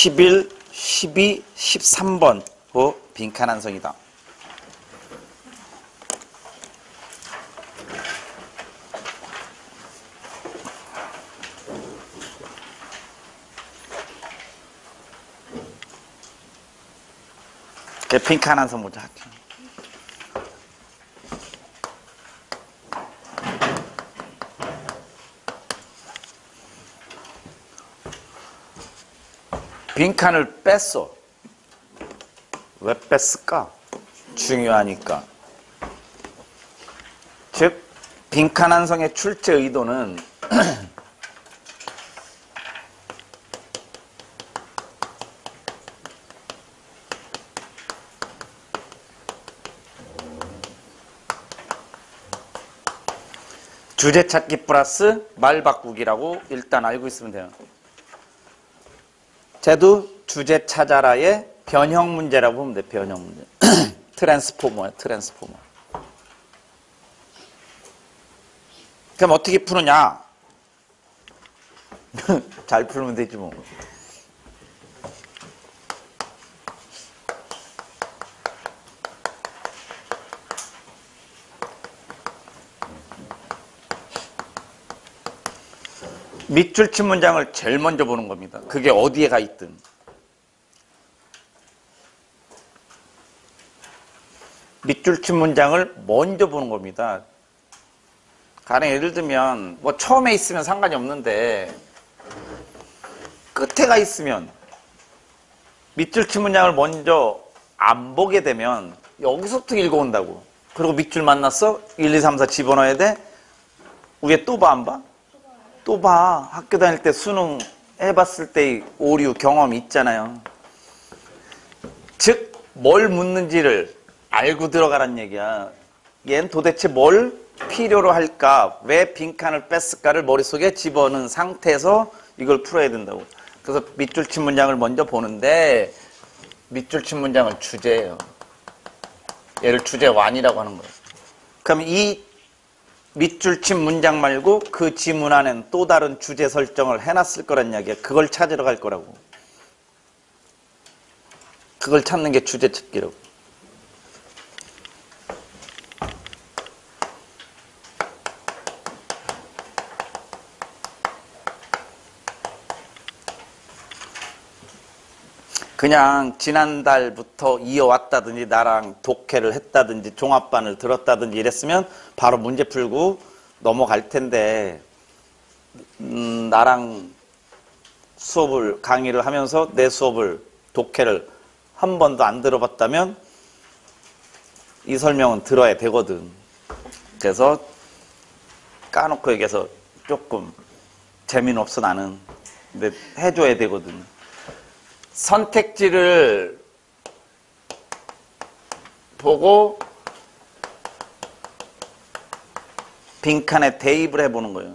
11, 12, 13번 빈칸 한 성이다. 빈칸 한 성 먼저 할게요. 빈칸을 뺐어. 왜 뺐을까? 중요하니까. 즉 빈칸 한 성의 출제 의도는 주제 찾기 플러스 말 바꾸기라고 일단 알고 있으면 돼요. 쟤도 주제 찾아라의 변형 문제라고 보면 돼. 변형 문제. 트랜스포머야, 트랜스포머. 그럼 어떻게 푸느냐? 잘 풀면 되지 뭐. 밑줄 친 문장을 제일 먼저 보는 겁니다. 그게 어디에 가 있든. 밑줄 친 문장을 먼저 보는 겁니다. 가령 예를 들면 뭐 처음에 있으면 상관이 없는데 끝에 가 있으면 밑줄 친 문장을 먼저 안 보게 되면 여기서부터 읽어온다고. 그리고 밑줄 만났어? 1, 2, 3, 4 집어넣어야 돼? 위에 또 봐, 안 봐? 또 봐. 학교 다닐 때 수능 해봤을 때의 오류 경험이 있잖아요. 즉, 뭘 묻는지를 알고 들어가란 얘기야. 얘는 도대체 뭘 필요로 할까? 왜 빈칸을 뺐을까를 머릿속에 집어넣은 상태에서 이걸 풀어야 된다고. 그래서 밑줄 친 문장을 먼저 보는데 밑줄 친 문장은 주제예요. 얘를 주제완이라고 하는 거예요. 그럼 이 밑줄 친 문장 말고 그 지문 안엔 또 다른 주제 설정을 해놨을 거란 이야기야. 그걸 찾으러 갈 거라고. 그걸 찾는 게 주제 찾기라고. 그냥 지난달부터 이어왔다든지 나랑 독해를 했다든지 종합반을 들었다든지 이랬으면 바로 문제 풀고 넘어갈 텐데 나랑 수업을 강의를 하면서 내 수업을 독해를 한 번도 안 들어봤다면 이 설명은 들어야 되거든. 그래서 까놓고 얘기해서 조금 재미는 없어 나는. 근데 해줘야 되거든. 선택지를 보고 빈칸에 대입을 해보는 거예요.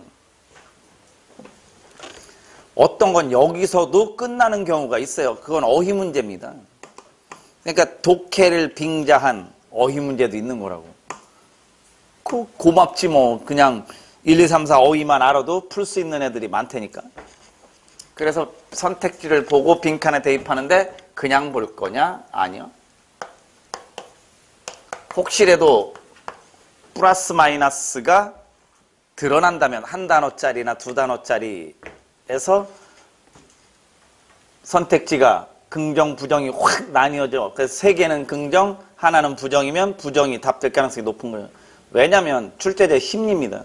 어떤 건 여기서도 끝나는 경우가 있어요. 그건 어휘 문제입니다. 그러니까 독해를 빙자한 어휘 문제도 있는 거라고. 고맙지 뭐. 그냥 1, 2, 3, 4 어휘만 알아도 풀 수 있는 애들이 많다니까. 그래서 선택지를 보고 빈칸에 대입하는데 그냥 볼 거냐? 아니요. 혹시라도 플러스 마이너스가 드러난다면 한 단어짜리나 두 단어짜리에서 선택지가 긍정, 부정이 확 나뉘어져. 그래서 세 개는 긍정, 하나는 부정이면 부정이 답될 가능성이 높은 거예요. 왜냐하면 출제자의 심리입니다.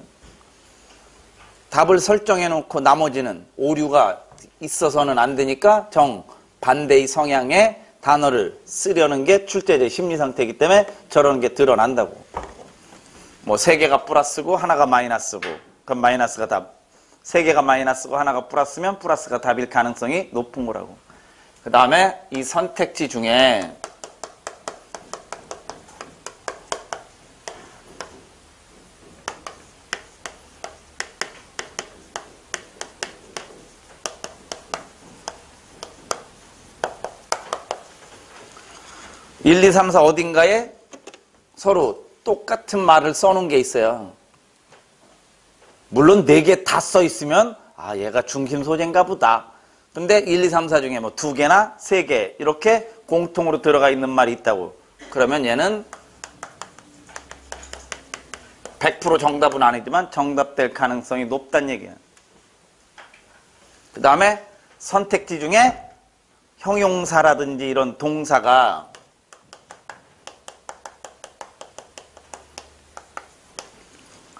답을 설정해 놓고 나머지는 오류가 있어서는 안 되니까 정반대의 성향의 단어를 쓰려는 게 출제자의 심리 상태이기 때문에 저런 게 드러난다고. 뭐 세 개가 플러스고 하나가 마이너스고 그럼 마이너스가 답. 세 개가 마이너스고 하나가 플러스면 플러스가 답일 가능성이 높은 거라고. 그 다음에 이 선택지 중에 1, 2, 3, 4 어딘가에 서로 똑같은 말을 써놓은 게 있어요. 물론 4개 다 써 있으면 아 얘가 중심 소재인가 보다. 근데 1, 2, 3, 4 중에 뭐 2개나 3개 이렇게 공통으로 들어가 있는 말이 있다고. 그러면 얘는 100% 정답은 아니지만 정답될 가능성이 높다는 얘기야. 그 다음에 선택지 중에 형용사라든지 이런 동사가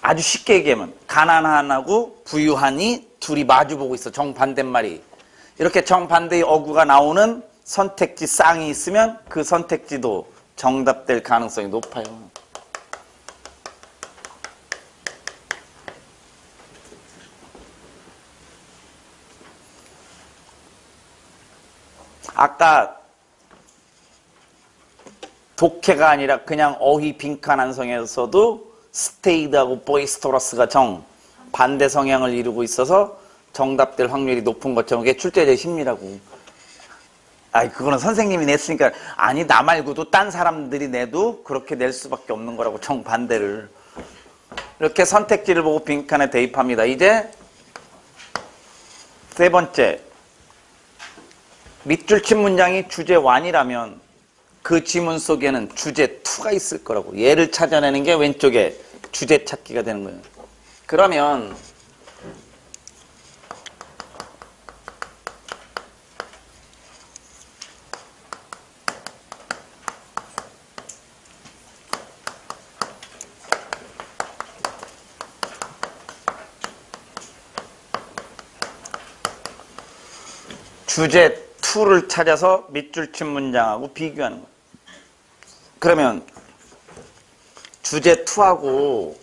아주 쉽게 얘기하면 가난한하고 부유한이 둘이 마주보고 있어. 정반대말이. 이렇게 정반대의 어구가 나오는 선택지 쌍이 있으면 그 선택지도 정답될 가능성이 높아요. 아까 독해가 아니라 그냥 어휘 빈칸한성에서도 스테이드하고 보이스토러스가 반대 성향을 이루고 있어서 정답될 확률이 높은 것처럼 그게 출제자의 심리라고. 아이, 그거는 선생님이 냈으니까. 아니, 나 말고도 딴 사람들이 내도 그렇게 낼 수밖에 없는 거라고, 정반대를. 이렇게 선택지를 보고 빈칸에 대입합니다. 이제 세 번째. 밑줄 친 문장이 주제 1이라면 그 지문 속에는 주제 2가 있을 거라고. 얘를 찾아내는 게 왼쪽에 주제 찾기가 되는 거예요. 그러면 주제 2를 찾아서 밑줄 친 문장하고 비교하는 거예요. 그러면 주제 2하고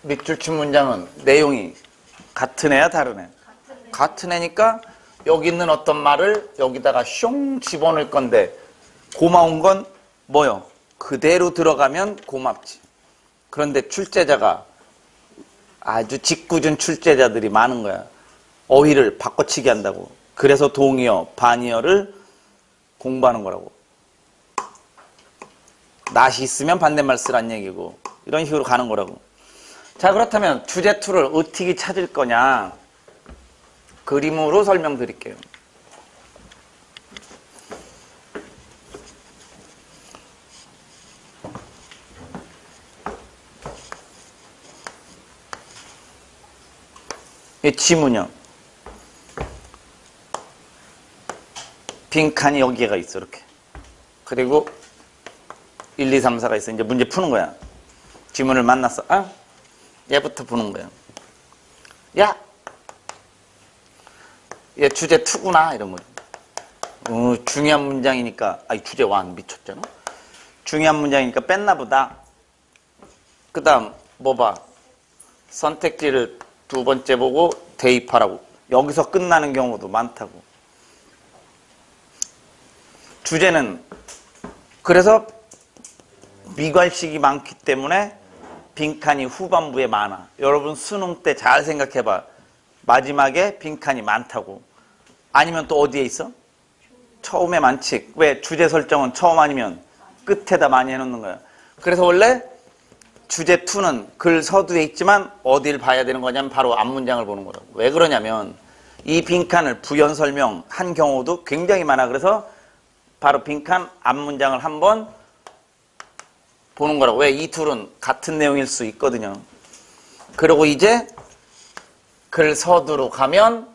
밑줄 친 문장은 내용이 같은 애야, 다른 애? 같은 애니까 여기 있는 어떤 말을 여기다가 숑 집어넣을 건데 고마운 건 뭐요? 그대로 들어가면 고맙지. 그런데 출제자가 아주 짓궂은 출제자들이 많은 거야. 어휘를 바꿔치기 한다고. 그래서 동의어, 반의어를 공부하는 거라고. 낫이 있으면 반대말 쓰란 얘기고 이런 식으로 가는 거라고. 자, 그렇다면 주제 2를 어떻게 찾을 거냐, 그림으로 설명드릴게요. 이 지문형 빈칸이 여기가 있어, 이렇게. 그리고 1, 2, 3, 4가 있어. 이제 문제 푸는 거야. 지문을 만났어. 아, 얘부터 푸는 거야. 야, 얘 주제 2구나 이런 거. 중요한 문장이니까. 아이, 주제 1 미쳤잖아. 중요한 문장이니까 뺐나 보다. 그 다음 뭐 봐? 선택지를 2번째 보고 대입하라고. 여기서 끝나는 경우도 많다고. 주제는 그래서 미괄식이 많기 때문에 빈칸이 후반부에 많아. 여러분 수능 때 잘 생각해봐. 마지막에 빈칸이 많다고. 아니면 또 어디에 있어? 처음에 많지. 왜? 주제 설정은 처음 아니면 끝에다 많이 해놓는 거야. 그래서 원래 주제 2는 글 서두에 있지만 어딜 봐야 되는 거냐면 바로 앞문장을 보는 거라고. 왜 그러냐면 이 빈칸을 부연 설명한 경우도 굉장히 많아. 그래서 바로 빈칸 앞문장을 한번 보는 거라고. 왜? 이 둘은 같은 내용일 수 있거든요. 그리고 이제 글 서두로 가면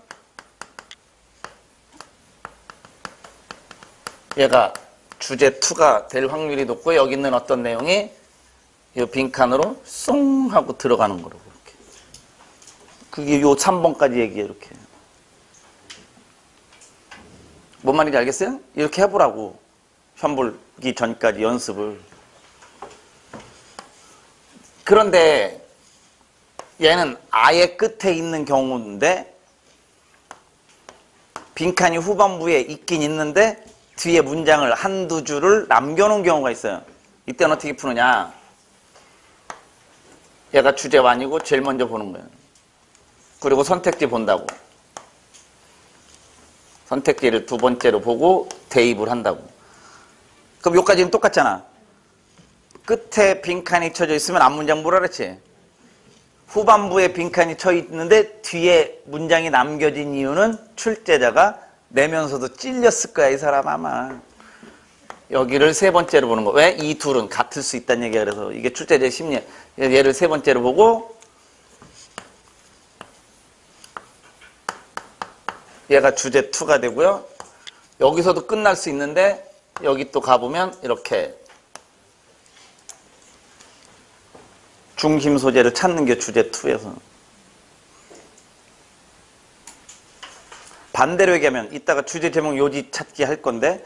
얘가 주제 2가 될 확률이 높고 여기 있는 어떤 내용이 이 빈칸으로 쏙 하고 들어가는 거라고. 이렇게. 그게 요 3번까지 얘기해. 이렇게. 뭔 말인지 알겠어요? 이렇게 해보라고. 시험 보기 전까지 연습을. 그런데 얘는 아예 끝에 있는 경우인데 빈칸이 후반부에 있긴 있는데 뒤에 문장을 한두 줄을 남겨놓은 경우가 있어요. 이때는 어떻게 푸느냐. 얘가 주제 1이고 제일 먼저 보는 거예요. 그리고 선택지 본다고. 선택지를 2번째로 보고 대입을 한다고. 그럼 여기까지는 똑같잖아. 끝에 빈칸이 쳐져 있으면 앞문장 뭐라 그랬지? 후반부에 빈칸이 쳐 있는데 뒤에 문장이 남겨진 이유는 출제자가 내면서도 찔렸을 거야, 이 사람 아마. 여기를 세 번째로 보는 거. 왜? 이 둘은 같을 수 있다는 얘기야. 그래서 이게 출제자의 심리. 얘를 세 번째로 보고 얘가 주제 2가 되고요. 여기서도 끝날 수 있는데 여기 또 가보면 이렇게 중심 소재를 찾는 게 주제 2에서. 반대로 얘기하면 이따가 주제 제목 요지 찾기 할 건데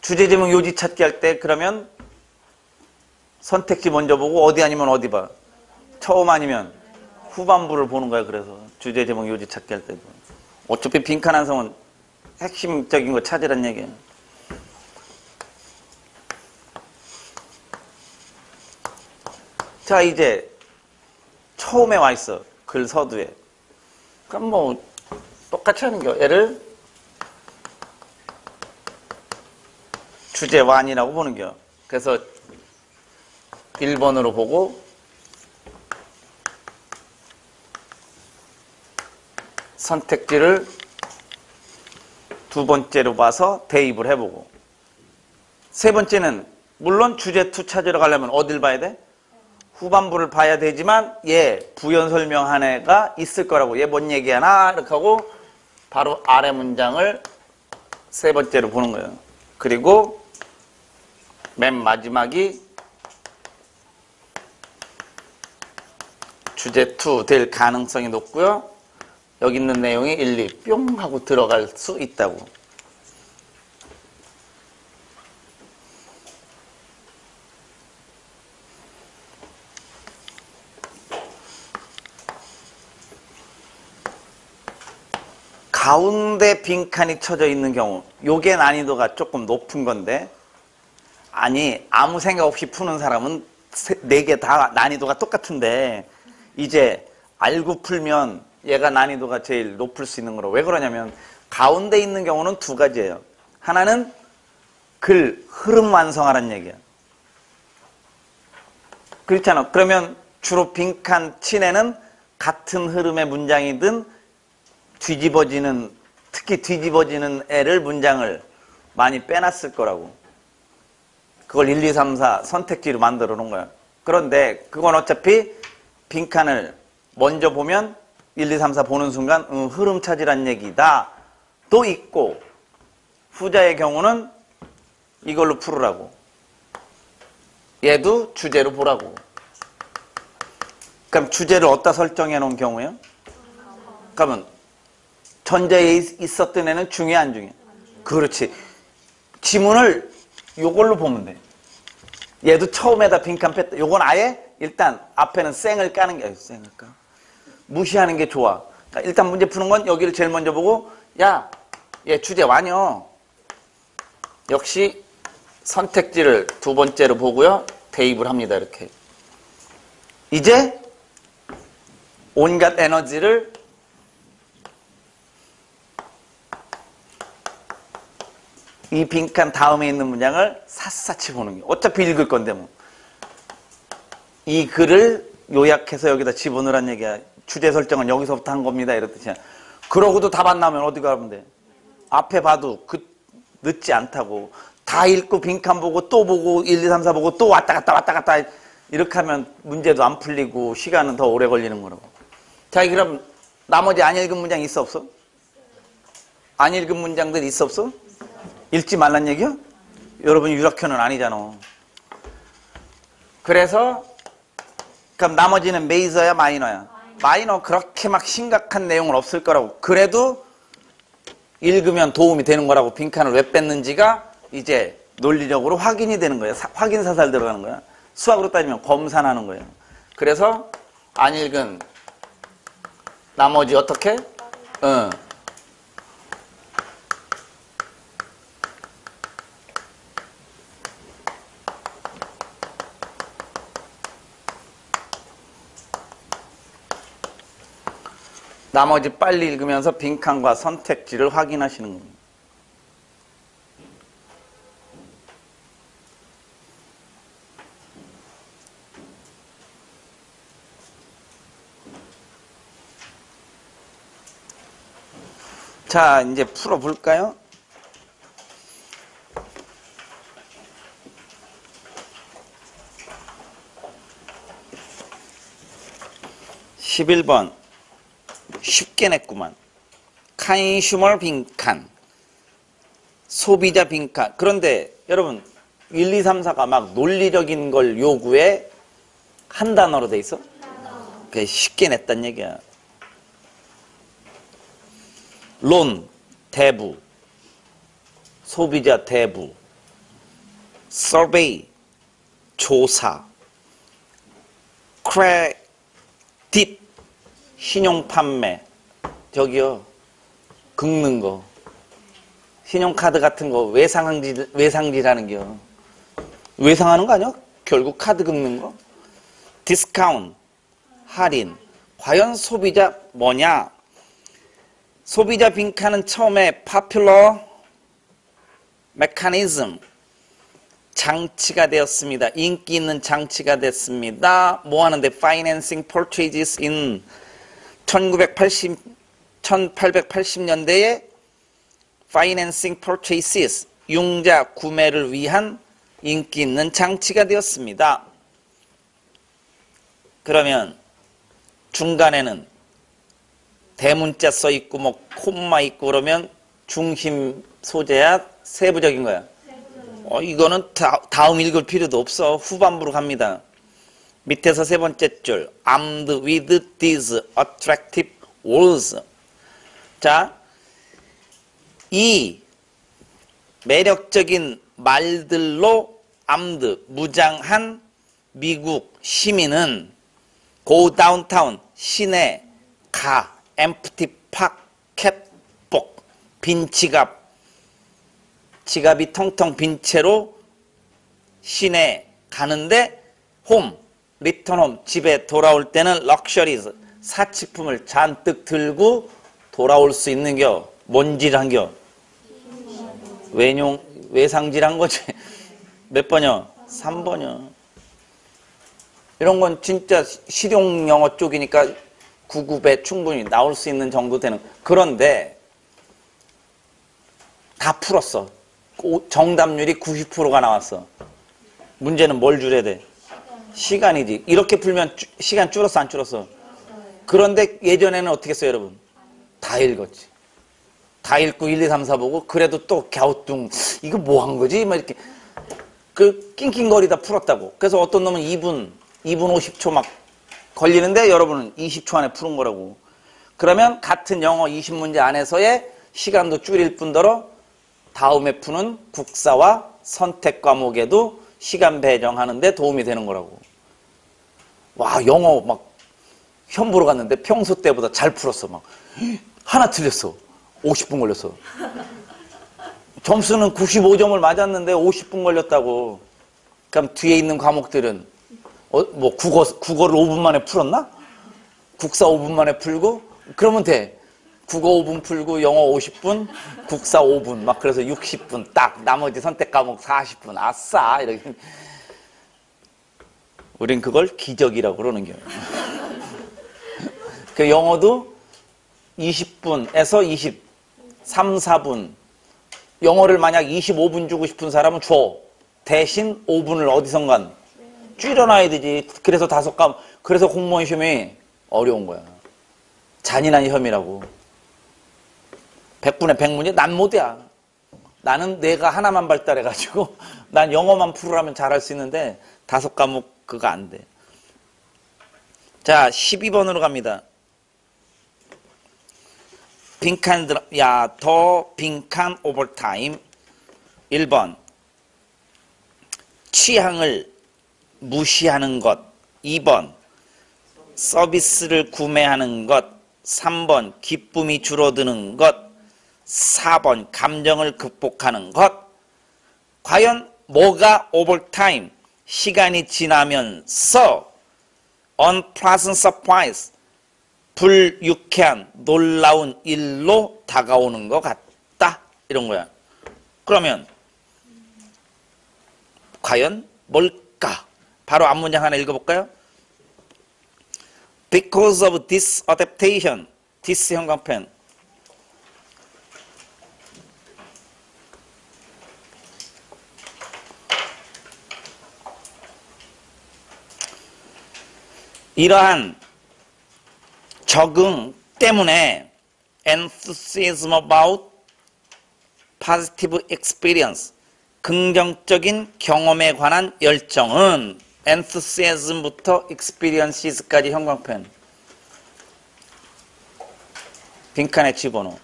주제 제목 요지 찾기 할 때 그러면 선택지 먼저 보고 어디 아니면 어디 봐. 처음 아니면 후반부를 보는 거야. 그래서 주제 제목 요지 찾기 할 때도. 어차피 빈칸 완성은 핵심적인 거 찾으란 얘기야. 자, 이제 처음에 와 있어. 글 서두에. 그럼 뭐 똑같이 하는 거. 얘를 주제 1이라고 보는 겨. 그래서 1번으로 보고 선택지를 두 번째로 봐서 대입을 해보고 세 번째는 물론 주제 2 찾으러 가려면 어딜 봐야 돼? 후반부를 봐야 되지만 얘 부연 설명한 애가 있을 거라고. 얘 뭔 얘기하나? 이렇게 하고 바로 아래 문장을 세 번째로 보는 거예요. 그리고 맨 마지막이 주제 2 될 가능성이 높고요. 여기 있는 내용이 1, 2, 뿅 하고 들어갈 수 있다고. 가운데 빈칸이 쳐져 있는 경우, 요게 난이도가 조금 높은 건데, 아니 아무 생각 없이 푸는 사람은 4개 다 난이도가 똑같은데 이제 알고 풀면 얘가 난이도가 제일 높을 수 있는 거로. 왜 그러냐면 가운데 있는 경우는 2가지예요. 하나는 글 흐름 완성하라는 얘기야. 그렇잖아. 그러면 주로 빈칸 친 애는 같은 흐름의 문장이든 뒤집어지는, 특히 뒤집어지는 애를 문장을 많이 빼놨을 거라고. 그걸 1, 2, 3, 4 선택지로 만들어 놓은 거야. 그런데 그건 어차피 빈칸을 먼저 보면 1, 2, 3, 4 보는 순간 흐름 찾으란 얘기다 또 있고, 후자의 경우는 이걸로 풀으라고. 얘도 주제로 보라고. 그럼 주제를 어디다 설정해 놓은 경우요? 그러면 전제에 있었던 애는 중요해 안 중요해? 그렇지. 지문을 요걸로 보면 돼. 얘도 처음에다 빈칸 뺐다. 요건 아예 일단 앞에는 쌩을 까는 게, 쌩을 까. 무시하는 게 좋아. 그러니까 일단 문제 푸는 건 여기를 제일 먼저 보고, 야, 얘 주제 완요. 역시 선택지를 두 번째로 보고요. 대입을 합니다. 이렇게. 이제 온갖 에너지를 이 빈칸 다음에 있는 문장을 샅샅이 보는 게. 어차피 읽을 건데 뭐. 이 글을 요약해서 여기다 집어넣으란 얘기야. 주제 설정은 여기서부터 한 겁니다. 이렇듯이. 그러고도 답 안 나오면 어디 가면 돼? 앞에 봐도 늦지 않다고. 다 읽고 빈칸 보고 또 보고 1, 2, 3, 4 보고 또 왔다 갔다 이렇게 하면 문제도 안 풀리고 시간은 더 오래 걸리는 거라고. 자, 그럼 나머지 안 읽은 문장 있어 없어? 안 읽은 문장들 있어 없어? 읽지 말란 얘기야? 여러분 유학현은 아니잖아. 그래서 그럼 나머지는 메이저야 마이너야? 마이너. 그렇게 막 심각한 내용은 없을 거라고. 그래도 읽으면 도움이 되는 거라고. 빈칸을 왜 뺐는지가 이제 논리적으로 확인이 되는 거야. 확인 사살 들어가는 거야. 수학으로 따지면 검산하는 거예요. 그래서 안 읽은 나머지 어떻게? 나머지 빨리 읽으면서 빈칸과 선택지를 확인하시는 겁니다. 자, 이제 풀어볼까요? (11번) 쉽게 냈구만. 컨슈머 빈칸, 소비자 빈칸. 그런데 여러분 1, 2, 3, 4가 막 논리적인 걸 요구해 한 단어로 돼 있어? 그게 쉽게 냈단 얘기야. 론, 대부, 소비자 대부, 서베이, 조사, 크레딧, 신용 판매. 저기요, 긁는 거. 신용카드 같은 거 외상지라는 겨. 외상하는 거 아니야? 결국 카드 긁는 거. 디스카운트, 할인. 과연 소비자 뭐냐? 소비자 빈칸은 처음에 popular mechanism, 장치가 되었습니다. 인기 있는 장치가 됐습니다. 뭐 하는데? Financing purchases in 1880년대에 Financing purchases, 융자 구매를 위한 인기 있는 장치가 되었습니다. 그러면 중간에는 대문자 써 있고 뭐 콤마 있고 그러면 중심 소재야 세부적인 거야. 이거는 다음 읽을 필요도 없어. 후반부로 갑니다. 밑에서 세 번째 줄 armed with these attractive words. 자, 이 매력적인 말들로 armed, 무장한 미국 시민은 go downtown, 시내 가, empty pocket book, 빈 지갑, 지갑이 텅텅 빈 채로 시내 가는데 홈, 리턴 홈, 집에 돌아올 때는 럭셔리즈, 사치품을 잔뜩 들고 돌아올 수 있는 겨. 뭔지란 겨? 외상지란 거지. 몇 번이요? 3번이요. 이런 건 진짜 실용 영어 쪽이니까 9급에 충분히 나올 수 있는 정도 되는. 그런데 다 풀었어. 정답률이 90%가 나왔어. 문제는 뭘 줄여야 돼? 시간이지. 이렇게 풀면 시간 줄었어 안 줄었어? 그런데 예전에는 어떻게 했어요 여러분? 다 읽었지. 다 읽고 1, 2, 3, 4 보고 그래도 또 갸우뚱 이거 뭐 한 거지? 막 이렇게 그 낑낑거리다 풀었다고. 그래서 어떤 놈은 2분 50초 막 걸리는데 여러분은 20초 안에 푸는 거라고. 그러면 같은 영어 20문제 안에서의 시간도 줄일 뿐더러 다음에 푸는 국사와 선택 과목에도 시간 배정하는데 도움이 되는 거라고. 와, 영어 막 시험 보러 갔는데 평소 때보다 잘 풀었어. 막 하나 틀렸어. 50분 걸렸어. 점수는 95점을 맞았는데 50분 걸렸다고. 그럼 뒤에 있는 과목들은 뭐 국어를 5분 만에 풀었나? 국사 5분 만에 풀고 그러면 돼. 국어 5분 풀고 영어 50분, 국사 5분 막 그래서 60분 딱. 나머지 선택 과목 40분. 아싸 이렇게. 우린 그걸 기적이라고 그러는 거예요. 그 영어도 20분에서 23, 4분. 영어를 만약 25분 주고 싶은 사람은 줘. 대신 5분을 어디선간 줄여놔야 되지. 그래서 그래서 공무원 시험이 어려운 거야. 잔인한 혐의라고. 100분에 100문제 난 못이야. 나는 내가 하나만 발달해가지고 난 영어만 풀으라면 잘할 수 있는데 5과목 그거 안 돼. 자, 12번으로 갑니다. 빈칸 더 빈칸 오버타임. 1번 취향을 무시하는 것. 2번 서비스를 구매하는 것. 3번 기쁨이 줄어드는 것. 4번 감정을 극복하는 것. 과연 뭐가 오버타임? 시간이 지나면서 unpleasant surprise, 불유쾌한 놀라운 일로 다가오는 것 같다. 이런 거야. 그러면 과연 뭘까? 바로 앞문장 하나 읽어볼까요? Because of this adaptation, this 형광펜. 이러한 적응 때문에 enthusiasm about positive experience, 긍정적인 경험에 관한 열정은 enthusiasm부터 experiences까지 형광펜 빈칸에 집어넣어.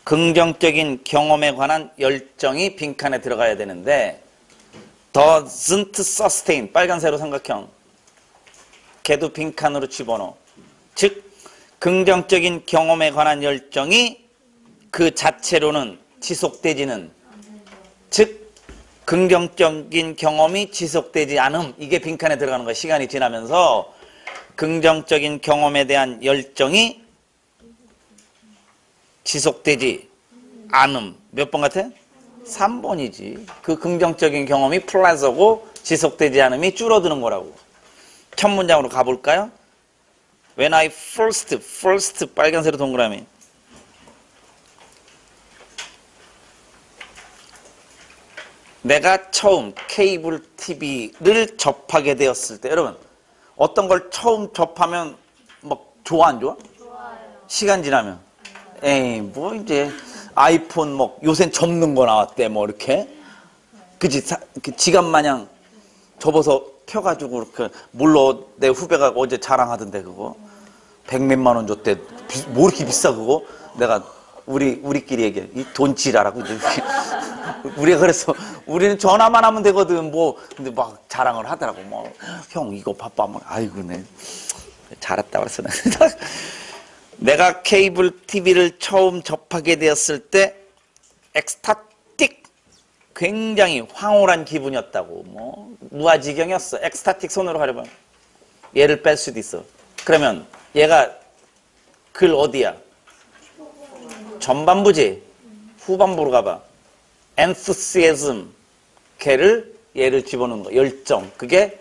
긍정적인 경험에 관한 열정이 빈칸에 들어가야 되는데 doesn't sustain, 빨간 세로 삼각형, 걔도 빈칸으로 집어넣어. 즉 긍정적인 경험에 관한 열정이 그 자체로는 지속되지는, 즉 긍정적인 경험이 지속되지 않음, 이게 빈칸에 들어가는 거야. 시간이 지나면서 긍정적인 경험에 대한 열정이 지속되지 않음. 몇 번 같아? 3번이지. 그 긍정적인 경험이 플러스고 지속되지 않음이 줄어드는 거라고. 첫 문장으로 가볼까요? When I first 빨간색으로 동그라미. 내가 처음 케이블 TV를 접하게 되었을 때, 여러분 어떤 걸 처음 접하면 막 좋아 안 좋아? 좋아요. 시간 지나면 에이 뭐 이제 아이폰 뭐 요샌 접는 거 나왔대 뭐 이렇게 그지 지갑 마냥 접어서 펴가지고 이렇게 물론 내 후배가 어제 자랑하던데 그거 100몇만 원 줬대. 뭐 이렇게 비싸 그거? 내가 우리끼리 얘기해. 이 돈 지랄하고 우리가 그래서 우리는 전화만 하면 되거든 뭐. 근데 막 자랑을 하더라고. 뭐 형 이거 바빠 뭐. 아이고 네 잘했다 그랬어. 내가 케이블 TV를 처음 접하게 되었을 때 엑스타틱, 굉장히 황홀한 기분이었다고. 뭐 무아지경이었어. 엑스타틱 손으로 하려면 얘를 뺄 수도 있어. 그러면 얘가 글 어디야? 전반부지. 후반부로 가봐. enthusiasm, 얘를 집어넣는 거. 열정. 그게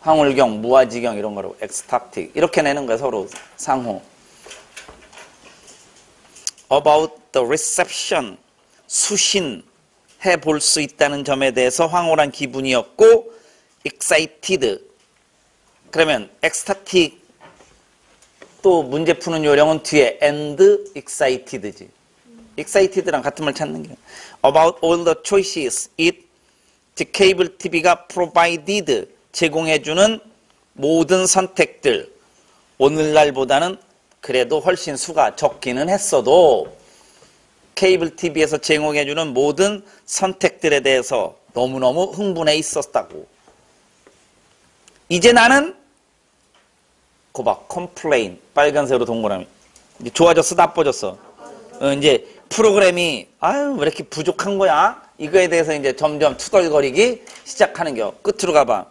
황홀경, 무아지경 이런 거라고. ecstatic. 이렇게 내는 거야 서로 상호. about the reception, 수신해 볼 수 있다는 점에 대해서 황홀한 기분이었고 excited. 그러면 ecstatic 또 문제 푸는 요령은 뒤에 and excited지. excited랑 같은 말 찾는 게 about all the choices it, cable TV가 provided, 제공해주는 모든 선택들, 오늘날보다는 그래도 훨씬 수가 적기는 했어도 케이블 TV에서 제공해주는 모든 선택들에 대해서 너무너무 흥분해 있었다고. 이제 나는 거봐, complain, 빨간색으로 동그라미. 이제 좋아졌어, 나빠졌어? 이제 프로그램이 아유 왜 이렇게 부족한 거야? 이거에 대해서 이제 점점 투덜거리기 시작하는 겨. 끝으로 가봐.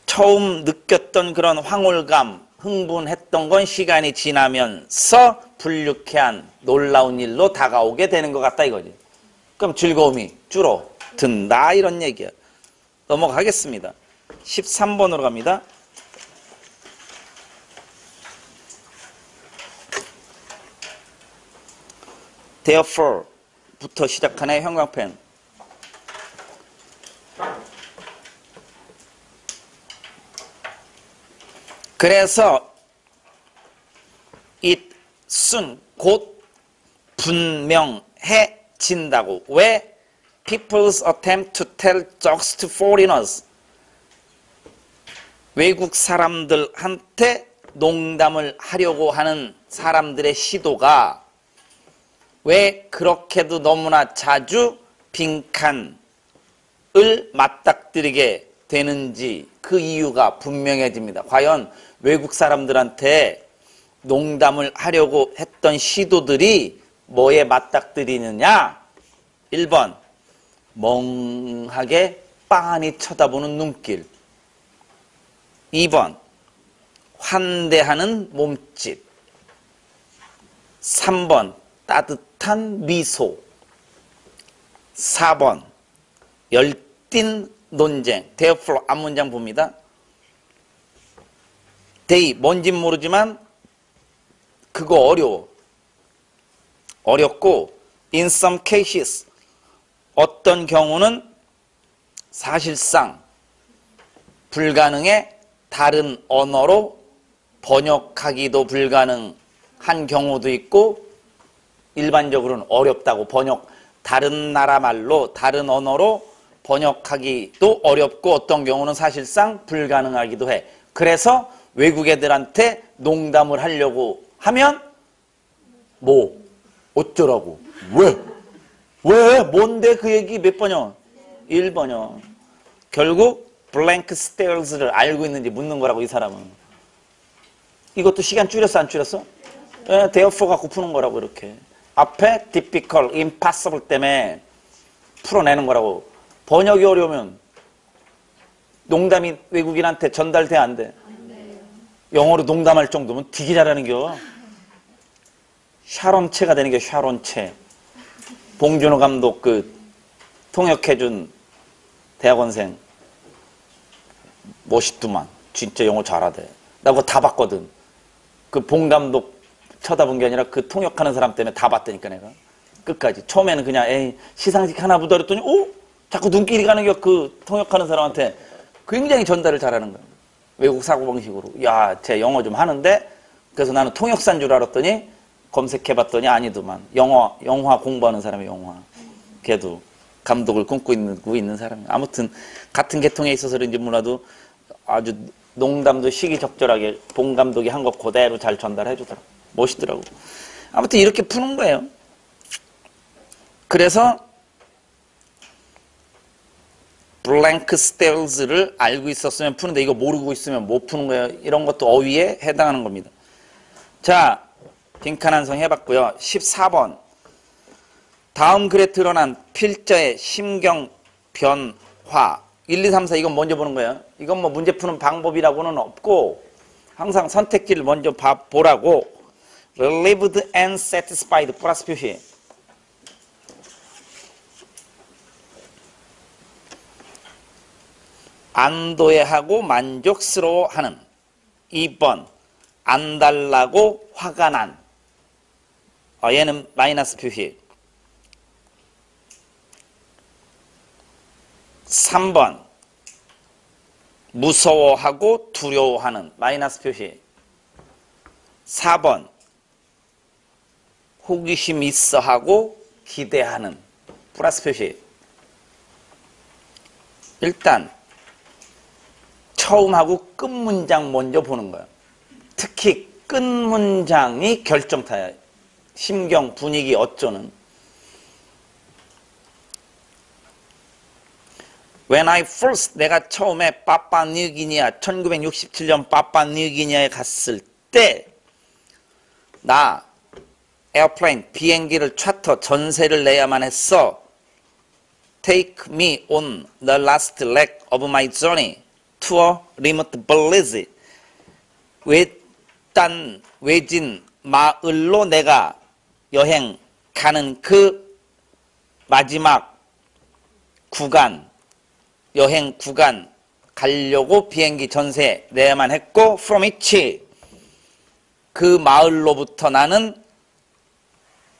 처음 느꼈던 그런 황홀감, 흥분했던 건 시간이 지나면서 불유쾌한 놀라운 일로 다가오게 되는 것 같다 이거지. 그럼 즐거움이 줄어든다 이런 얘기야. 넘어가겠습니다. 13번으로 갑니다. Therefore부터 시작하네 형광펜. 그래서 it은 곧 분명해진다고. 왜? People's attempt to tell jokes to foreigners. 외국 사람들한테 농담을 하려고 하는 사람들의 시도가 왜 그렇게도 너무나 자주 빈칸을 맞닥뜨리게 되는지 그 이유가 분명해집니다. 과연 외국 사람들한테 농담을 하려고 했던 시도들이 뭐에 맞닥뜨리느냐? 1번 멍하게 빤히 쳐다보는 눈길, 2번 환대하는 몸짓, 3번 따뜻한 미소, 4번 열띤 논쟁. Therefore 앞문장 봅니다. They 뭔진 모르지만 그거 어렵고 in some cases 어떤 경우는 사실상 불가능해 다른 언어로 번역하기도 불가능한 경우도 있고 일반적으로는 어렵다고 다른 나라 말로 다른 언어로 번역하기도 어렵고 어떤 경우는 사실상 불가능하기도 해. 그래서 외국 애들한테 농담을 하려고 하면 뭐 어쩌라고 왜 뭔데 그 얘기 몇 번이요? 1번이요. 결국 블랭크 스테어스를 알고 있는지 묻는 거라고 이 사람은. 이것도 시간 줄였어 안 줄였어? 예, therefore 갖고 푸는 거라고 이렇게. 앞에 difficult, impossible 때문에 풀어내는 거라고. 번역이 어려우면 농담이 외국인한테 전달돼 안 돼? 영어로 농담할 정도면 되게 잘하는 겨. 샤론체가 되는 게 샤론체. 봉준호 감독 그 통역해준 대학원생 멋있더만. 진짜 영어 잘하대. 나 그거 다 봤거든. 그 봉 감독 쳐다본 게 아니라 그 통역하는 사람 때문에 다 봤다니까 내가. 끝까지. 처음에는 그냥 에이 시상식 하나 보다 그랬더니 자꾸 눈길이 가는 게 그 통역하는 사람한테 굉장히 전달을 잘하는 거야. 외국 사고방식으로. 야, 쟤 영어 좀 하는데? 그래서 나는 통역사인 줄 알았더니 검색해봤더니 아니더만. 영화 공부하는 사람이 영화. 걔도 감독을 꿈꾸고 있는 사람이. 아무튼 같은 계통에 있어서 그런지 몰라도 아주 농담도 시기적절하게 봉 감독이 한 거 그대로 잘 전달해 주더라고. 멋있더라고. 아무튼 이렇게 푸는 거예요. 그래서 블랭크 스테일즈를 알고 있었으면 푸는데 이거 모르고 있으면 못 푸는 거예요. 이런 것도 어휘에 해당하는 겁니다. 자, 빈칸한성 해봤고요. 14번. 다음 글에 드러난 필자의 심경 변화. 1, 2, 3, 4 이건 먼저 보는 거예요. 이건 뭐 문제 푸는 방법이라고는 없고 항상 선택지를 먼저 보라고. Relieved and satisfied 플러스 표시. 안도해하고 만족스러워하는. 2번 안달나고 화가 난. 얘는 마이너스 표시. 3번 무서워하고 두려워하는. 마이너스 표시. 4번 호기심 있어하고 기대하는. 플러스 표시. 일단 처음하고 끝 문장 먼저 보는 거예요. 특히 끝 문장이 결정타야. 심경, 분위기, 어쩌는. When I first, 내가 처음에 파푸아뉴기니아, 1967년 파푸아뉴기니아에 갔을 때, 나 에어플레인, 비행기를 차터 전세를 내야만 했어. Take me on the last leg of my journey to a remote village. 외진 마을로 내가 여행 가는 그 마지막 구간, 여행 구간 가려고 비행기 전세 내야만 했고, from which, 그 마을로부터 나는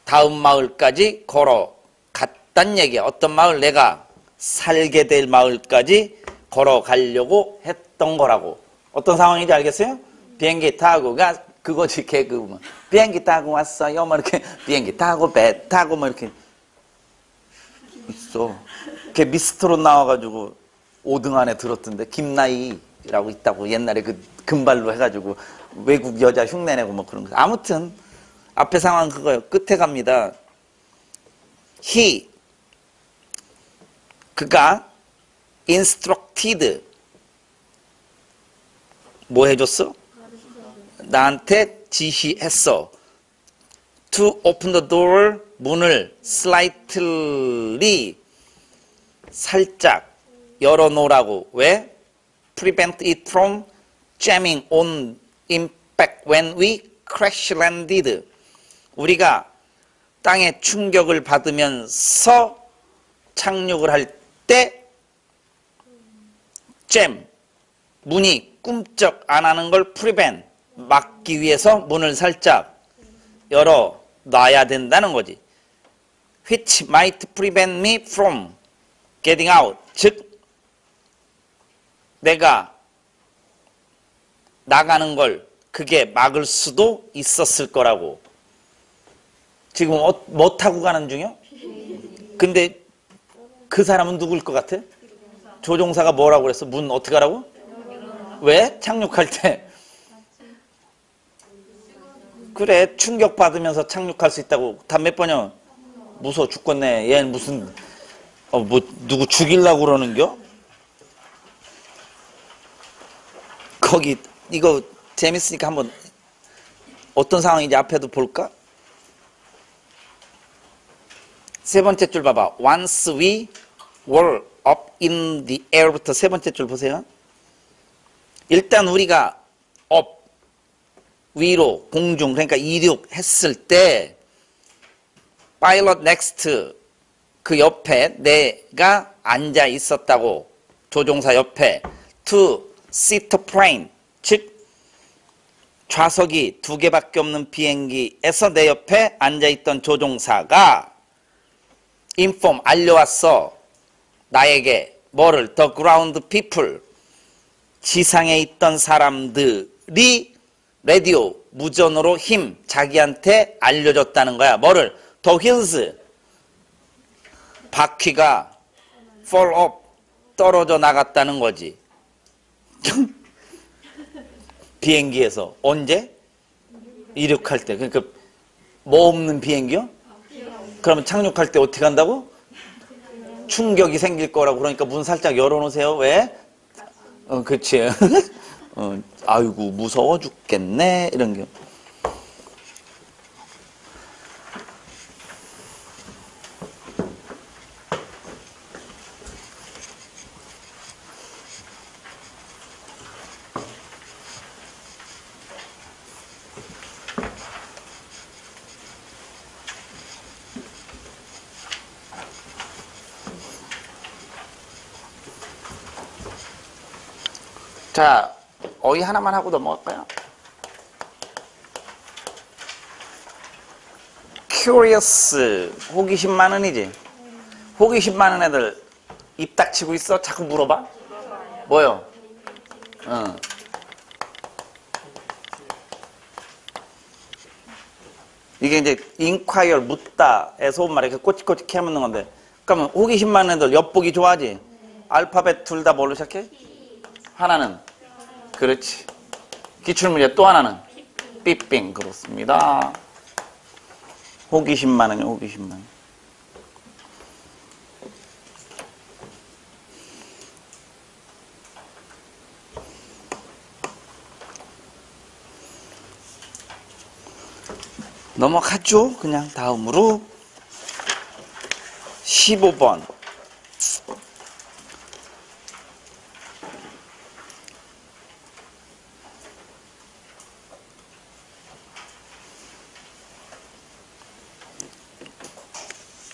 다음 마을까지 걸어갔단 얘기야. 어떤 마을? 내가 살게 될 마을까지 걸어가려고 했던 거라고. 어떤 상황인지 알겠어요? 비행기 타고 그거지 개그. 비행기 타고 왔어요. 뭐 이렇게 비행기 타고 배 타고 뭐 이렇게 있어. 걔 미스터롯 나와가지고 5등 안에 들었던데 김나희라고 있다고. 옛날에 그 금발로 해가지고 외국 여자 흉내내고 뭐 그런 거. 아무튼 앞에 상황 그거예요. 끝에 갑니다. 그가 instructed 뭐 해줬어? 나한테 지시했어. to open the door, 문을 slightly 살짝 열어놓으라고. 왜? prevent it from jamming on impact when we crash landed. 우리가 땅에 충격을 받으면서 착륙을 할 때 jam, 문이 꿈쩍 안 하는 걸 prevent, 막기 위해서 문을 살짝 열어놔야 된다는 거지. which might prevent me from getting out. 즉 내가 나가는 걸 그게 막을 수도 있었을 거라고. 지금 뭐 타고 가는 중이요? 근데 그 사람은 누구일 것 같아? 조종사가 뭐라고 그랬어? 문 어떻게 하라고? 왜? 착륙할 때. 그래, 충격받으면서 착륙할 수 있다고. 다 몇 번이요? 무서워 죽겠네. 얘는 무슨 뭐 누구 죽이려고 그러는겨? 거기 이거 재밌으니까 한번 어떤 상황인지 앞에도 볼까? 세 번째 줄 봐봐. Once we were up in the air부터 세 번째 줄 보세요. 일단 우리가 up 위로 공중 그러니까 이륙했을 때 pilot next 그 옆에 내가 앉아 있었다고. 조종사 옆에 to seat plane 즉 좌석이 2개밖에 없는 비행기에서 내 옆에 앉아있던 조종사가 inform 알려왔어. 나에게 뭐를? the ground people 지상에 있던 사람들이 라디오 무전으로 자기한테 알려줬다는 거야. 뭐를? the wheels 바퀴가 fall off 떨어져 나갔다는 거지. 비행기에서. 언제? 이륙할 때. 그러니까 뭐 없는 비행기요? 그러면 착륙할 때 어떻게 한다고? 충격이 생길 거라고. 그러니까 문 살짝 열어놓으세요. 왜? 그치. 아이고 무서워 죽겠네 이런 게. 자, 어휘 하나만 하고 넘어갈까요? curious, 호기심 많은 이지? 호기심 많은 애들 입 닥치고 있어? 자꾸 물어봐? 뭐요? 이게 이제 inquire, 묻다에서 온 말에 이렇게 꼬치꼬치 캐묻는 건데, 그러면 호기심 많은 애들 엿보기 좋아하지? 알파벳 둘 다 뭘로 시작해? 하나는? 그렇지. 기출문제 또 하나는? 삐삥. 그렇습니다. 호기심 많은, 호기심 많은. 넘어가죠. 그냥 다음으로 15번.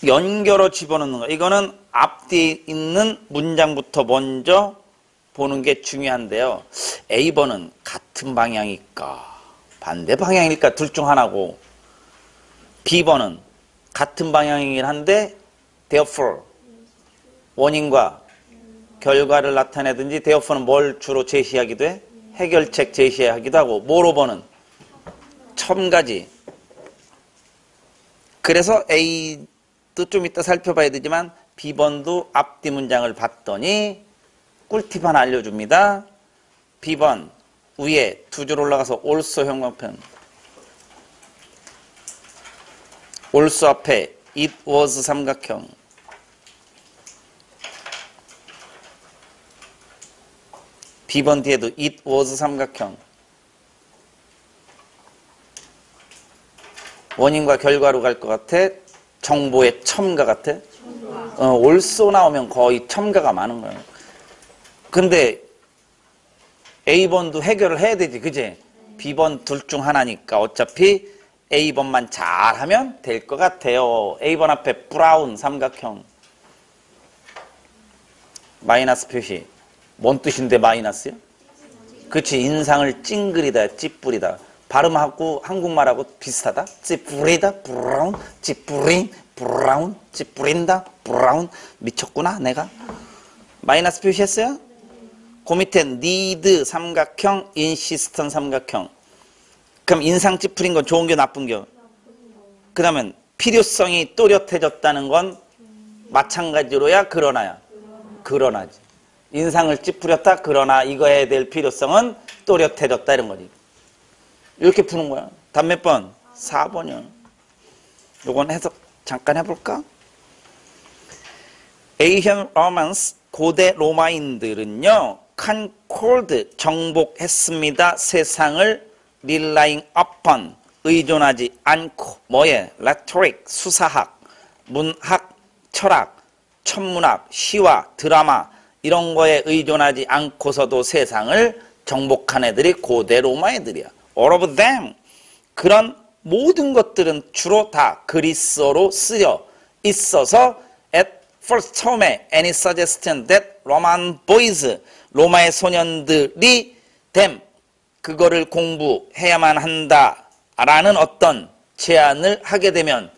연결어 집어넣는 거. 이거는 앞뒤에 있는 문장부터 먼저 보는 게 중요한데요. A번은 같은 방향일까? 반대 방향일까? 둘 중 하나고. B번은 같은 방향이긴 한데 therefore 원인과 결과를 나타내든지 therefore는 뭘 주로 제시하기도 해? 해결책 제시하기도 하고. moreover는 첨가지. 그래서 A도 좀 이따 살펴봐야 되지만 B번도 앞뒤 문장을 봤더니 꿀팁 하나 알려줍니다. B번 위에 두 줄 올라가서 also 형광펜. also 앞에 it was 삼각형. B번 뒤에도 it was 삼각형. 원인과 결과로 갈 것 같아? 정보의 첨가 같아? also 나오면 거의 첨가가 많은 거예요. 근데 A번도 해결을 해야 되지, 그지? B번 둘 중 하나니까 어차피 A번만 잘하면 될 것 같아요. A번 앞에 브라운 삼각형. 마이너스 표시. 뭔 뜻인데 마이너스요? 그치, 인상을 찡그리다, 찌푸리다. 발음하고 한국말하고 비슷하다. 찌푸리다, 브라운, 찌푸린, 브라운, 찌푸린다, 브라운. 미쳤구나 내가. 마이너스 표시했어요? 그 밑에 need 삼각형, insistent 삼각형. 그럼 인상 찌푸린 건 좋은 게 나쁜 게? 그 다음에 필요성이 또렷해졌다는 건 마찬가지로야 그러나야? 그러나지. 인상을 찌푸렸다 그러나 이거에 대할 필요성은 또렷해졌다 이런 거지. 이렇게 푸는 거야. 답 몇 번? 4번이야. 요건 해석 잠깐 해볼까? Ancient Romans 고대 로마인들은요 conquered 정복했습니다. 세상을 relying upon 의존하지 않고 뭐에? rhetoric 수사학, 문학, 철학, 천문학, 시와, 드라마 이런 거에 의존하지 않고서도 세상을 정복한 애들이 고대 로마 애들이야. All of them. 그런 모든 것들은 주로 다 그리스어로 쓰여 있어서 at first 처음에 any suggestion that Roman boys 로마의 소년들이 them 그거를 공부해야만 한다라는 어떤 제안을 하게 되면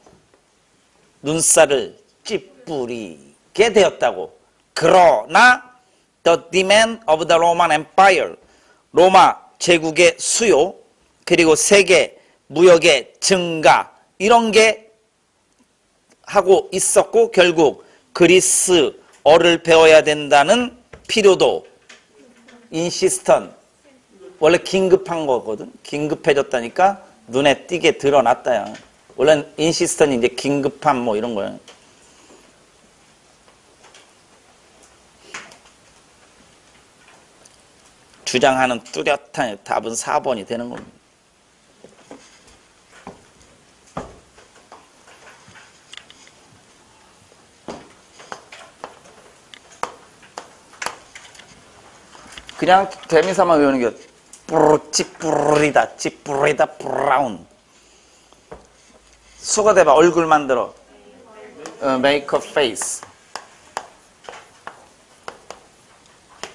눈살을 찌푸리게 되었다고. 그러나 the demand of the Roman Empire 로마 제국의 수요 그리고 세계 무역의 증가 이런 게 하고 있었고 결국 그리스어를 배워야 된다는 필요도 insistent 원래 긴급한 거거든. 긴급해졌다니까 눈에 띄게 드러났다야. 원래는 insistent이 이제 긴급한 뭐 이런 거야. 주장하는 뚜렷한 답은 4번이 되는 겁니다. 그냥 재미삼아 외우는 게 찌뿌리다 브라운. 수거대봐 얼굴 만들어. make a face.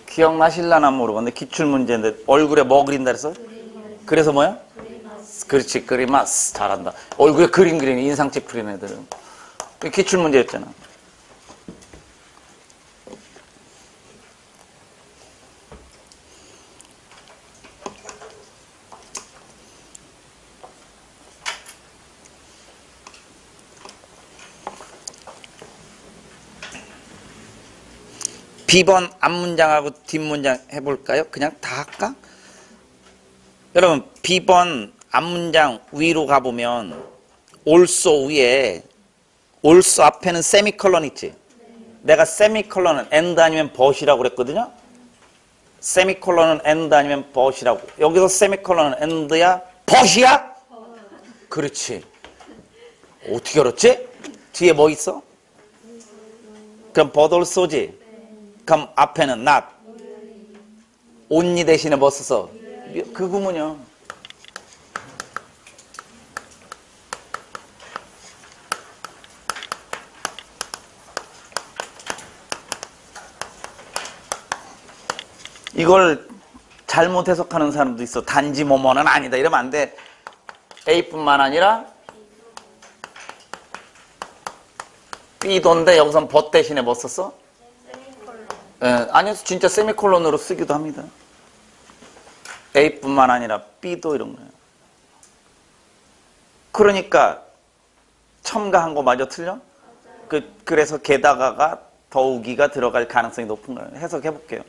기억나실라나 모르겠는데 기출문제인데 얼굴에 뭐 그린다 그래서? 그래서 뭐야? 그렇지 그리마스. 잘한다. 얼굴에 그림 그리는 인상 찌푸리는 애들은 기출문제였잖아. B번 앞문장하고 뒷문장 해볼까요? 그냥 다 할까? 여러분 B번 앞문장 위로 가보면 also 위에 also 앞에는 세미컬론 있지? 내가 세미컬론은 and 아니면 but이라고 그랬거든요? 세미컬론은 and 아니면 but이라고. 여기서 세미컬론은 and야? but이야? 그렇지. 어떻게 알았지? 뒤에 뭐 있어? 그럼 but also지? 그럼 앞에는 not. only 대신에 뭐 써서? 그 구문이요. 이걸 잘못 해석하는 사람도 있어. 단지 뭐뭐는 아니다. 이러면 안 돼. A뿐만 아니라 B도인데 여기선 but 대신에 뭐 썼어? 아니요, 진짜 세미콜론으로 쓰기도 합니다. A뿐만 아니라 B도 이런 거예요. 그러니까 첨가한 거 마저 틀려? 그래서 게다가가 더욱이가 들어갈 가능성이 높은 거예요. 해석해 볼게요.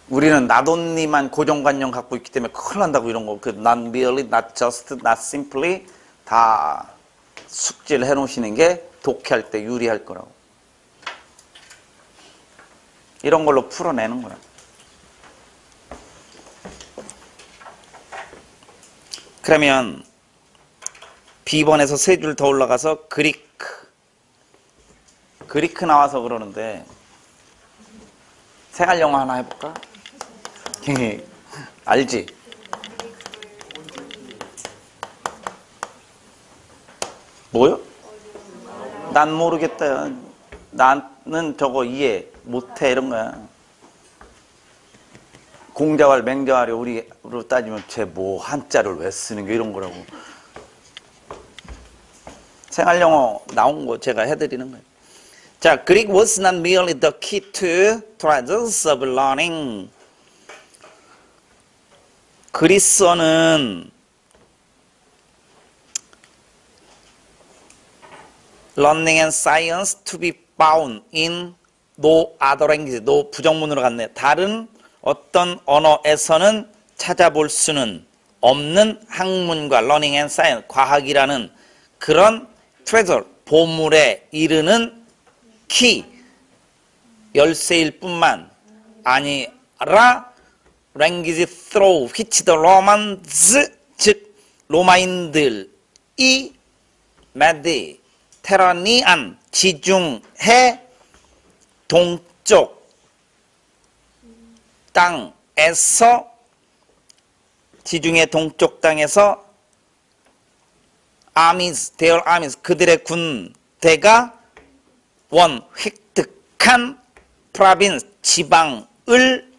우리는 not only만 고정관념 갖고 있기 때문에 큰일 난다고 이런 거. not merely, not just, not simply 다 숙지를 해 놓으시는 게 독해할 때 유리할 거라고. 이런 걸로 풀어내는 거야. 그러면 B번에서 세 줄 더 올라가서 그리크 나와서 그러는데 생활영어 하나 해볼까? 알지? 뭐요? 난 모르겠다. 나는 저거 이해 못해 이런 거야. 공자왈 맹자왈이 우리로 따지면 쟤 뭐 한자를 왜 쓰는 게 이런 거라고. 생활영어 나온 거 제가 해드리는 거예요. 자, Greek was not merely the key to treasures of learning. 그리스어는 learning and science to be found in no other language. no 부정문으로 갔네. 다른 어떤 언어에서는 찾아볼 수는 없는 학문과 learning and science, 과학이라는 그런 treasure, 보물에 이르는 키, 열쇠일 뿐만 아니라 language through which the Romans, 즉 로마인들이 메디테라니안, 지중해 동쪽 땅에서, 지중해 동쪽 땅에서 armies, their armies, 그들의 군대가 획득한 province, 지방을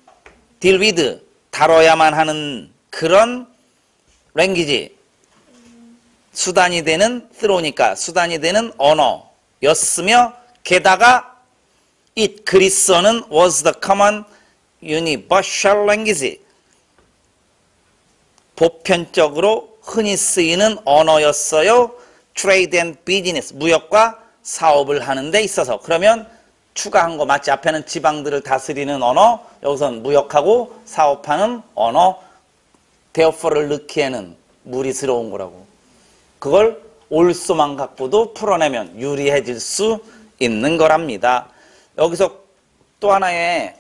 deal with, 다뤄야만 하는 그런 language, 수단이 되는 throw니까 수단이 되는 언어였으며, 게다가 it, 그리스어는 was the common universal language, 보편적으로 흔히 쓰이는 언어였어요. trade and business, 무역과 사업을 하는 데 있어서. 그러면 추가한 거 맞지? 앞에는 지방들을 다스리는 언어, 여기서는 무역하고 사업하는 언어, therefore를 넣기에는 무리스러운 거라고. 그걸 올소만 갖고도 풀어내면 유리해질 수 있는 거랍니다. 여기서 또 하나의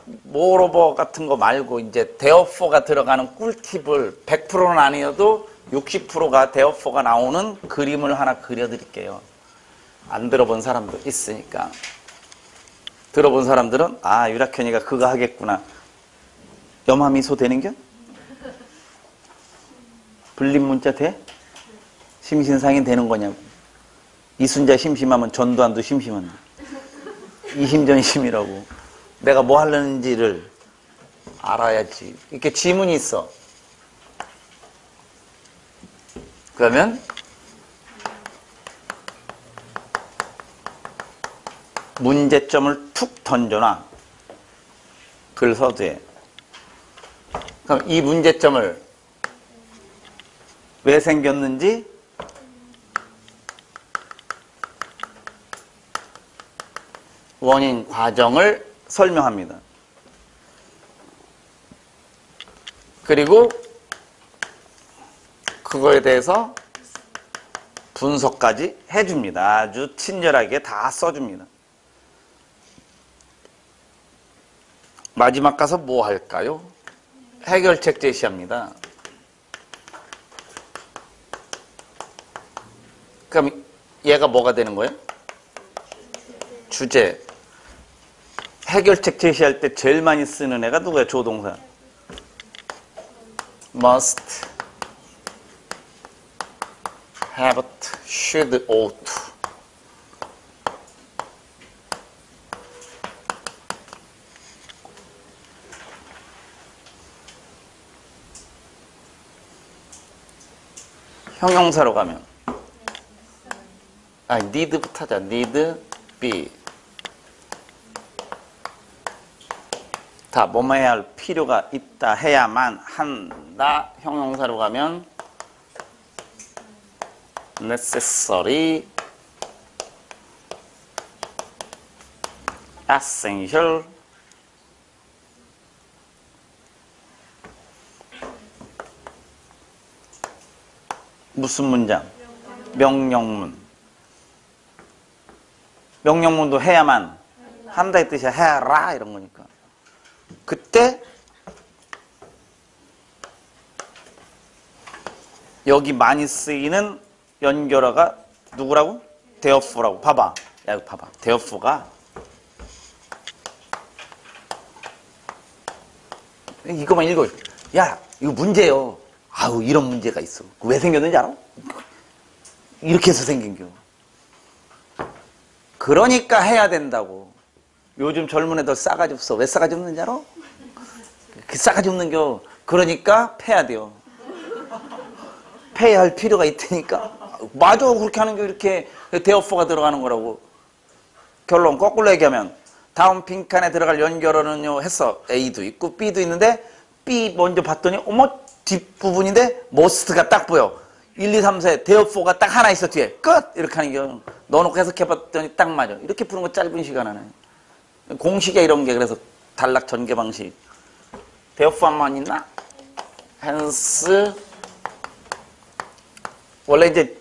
모로버 같은 거 말고 이제 therefore 들어가는 꿀팁을 100%는 아니어도 60%가 therefore 나오는 그림을 하나 그려드릴게요. 안 들어본 사람도 있으니까. 들어본 사람들은 아, 유락현이가 그거 하겠구나. 염화미소 되는겨? 불림문자 돼? 심신상인 되는 거냐고. 이순자 심심하면 전두환도 심심한데. 이심전심이라고. 내가 뭐 하려는지를 알아야지. 이렇게 지문이 있어. 그러면 문제점을 툭 던져놔. 글 서두에. 그럼 이 문제점을 왜 생겼는지 원인, 과정을 설명합니다. 그리고 그거에 대해서 분석까지 해줍니다. 아주 친절하게 다 써줍니다. 마지막 가서 뭐 할까요? 해결책 제시합니다. 그럼 얘가 뭐가 되는 거예요? 주제. 해결책 제시할 때 제일 많이 쓰는 애가 누구야? 조동사. must, have to, should, ought to. 형용사로 가면 need부터 하자. need, be. 다 뭐뭐 해야 할 필요가 있다, 해야만 한다. 형용사로 가면 necessary, essential, 무슨 문장? 명령문. 명령문도 해야만 한다의 뜻이야. 해라 이런 거니까. 그때 여기 많이 쓰이는 연결어가 누구라고? therefore라고. 봐봐. 야, 이거 봐봐. therefore가 이거만 읽어. 야, 이거 문제요. 아우, 이런 문제가 있어. 왜 생겼는지 알아? 이렇게 해서 생긴겨. 그러니까 해야 된다고. 요즘 젊은 애들 싸가지 없어. 왜 싸가지 없는지 알아? 그 싸가지 없는겨. 그러니까 패야 돼요. 패야 할 필요가 있다니까. 맞아, 그렇게 하는 게 이렇게 therefore 들어가는 거라고. 결론 거꾸로 얘기하면 다음 빈칸에 들어갈 연결어는요 했어. A도 있고 B도 있는데 B 먼저 봤더니 어머 뒷부분인데 must가 딱 보여. 1, 2, 3, 4 therefore가 딱 하나 있어 뒤에. 끝! 이렇게 하는 게 넣어놓고 해석해봤더니 딱 맞아. 이렇게 푸는 거 짧은 시간 안에. 공식에 이런 게 그래서 단락 전개 방식. therefore만 있나? hence 원래 이제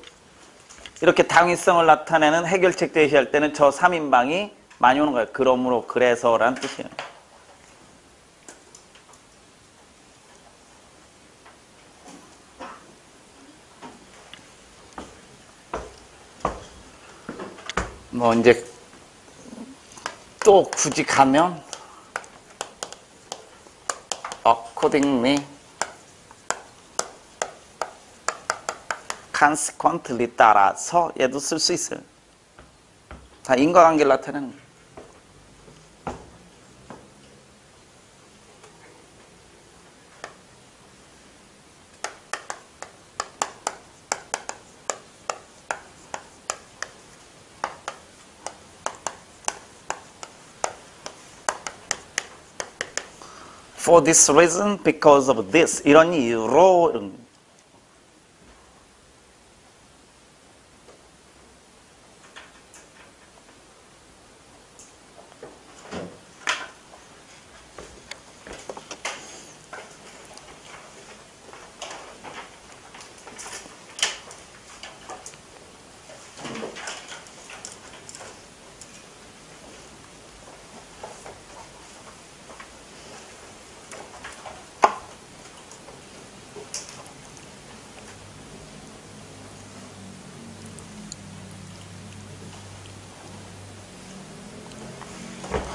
이렇게 당위성을 나타내는 해결책 제시할 때는 저 3인방이 많이 오는 거예요. 그러므로 그래서라는 뜻이에요. 뭐 이제 또 굳이 가면 accordingly, consequently 따라서 얘도 쓸 수 있어요. 다 인과관계를 나타내는 거예요. For this reason, because of this 이런 이유로 이런 거예요.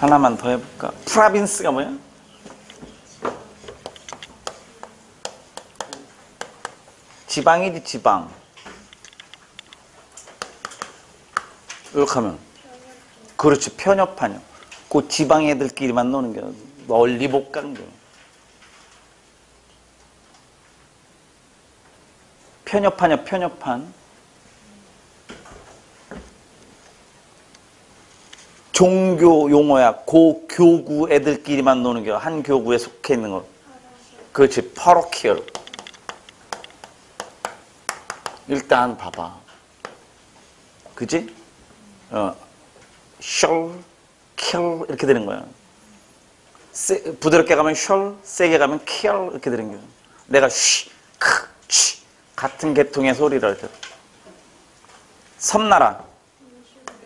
하나만 더 해볼까? 프라빈스가 뭐야? 지방이지 지방. 이렇게 하면 그렇지 편협하냐. 그 지방 애들끼리만 노는 게 멀리 못 가는 거야. 편협하냐 편협한. 종교 용어야. 그 교구 애들끼리만 노는 게 한 교구에 속해 있는 거. 그렇지 parochial. 일단 봐봐. 그지? shall, kill 이렇게 되는 거야. 부드럽게 가면 shall, 세게 가면 kill 이렇게 되는 거야. 내가 쉬, 크, 취 같은 계통의 소리를 할 때. 섬나라,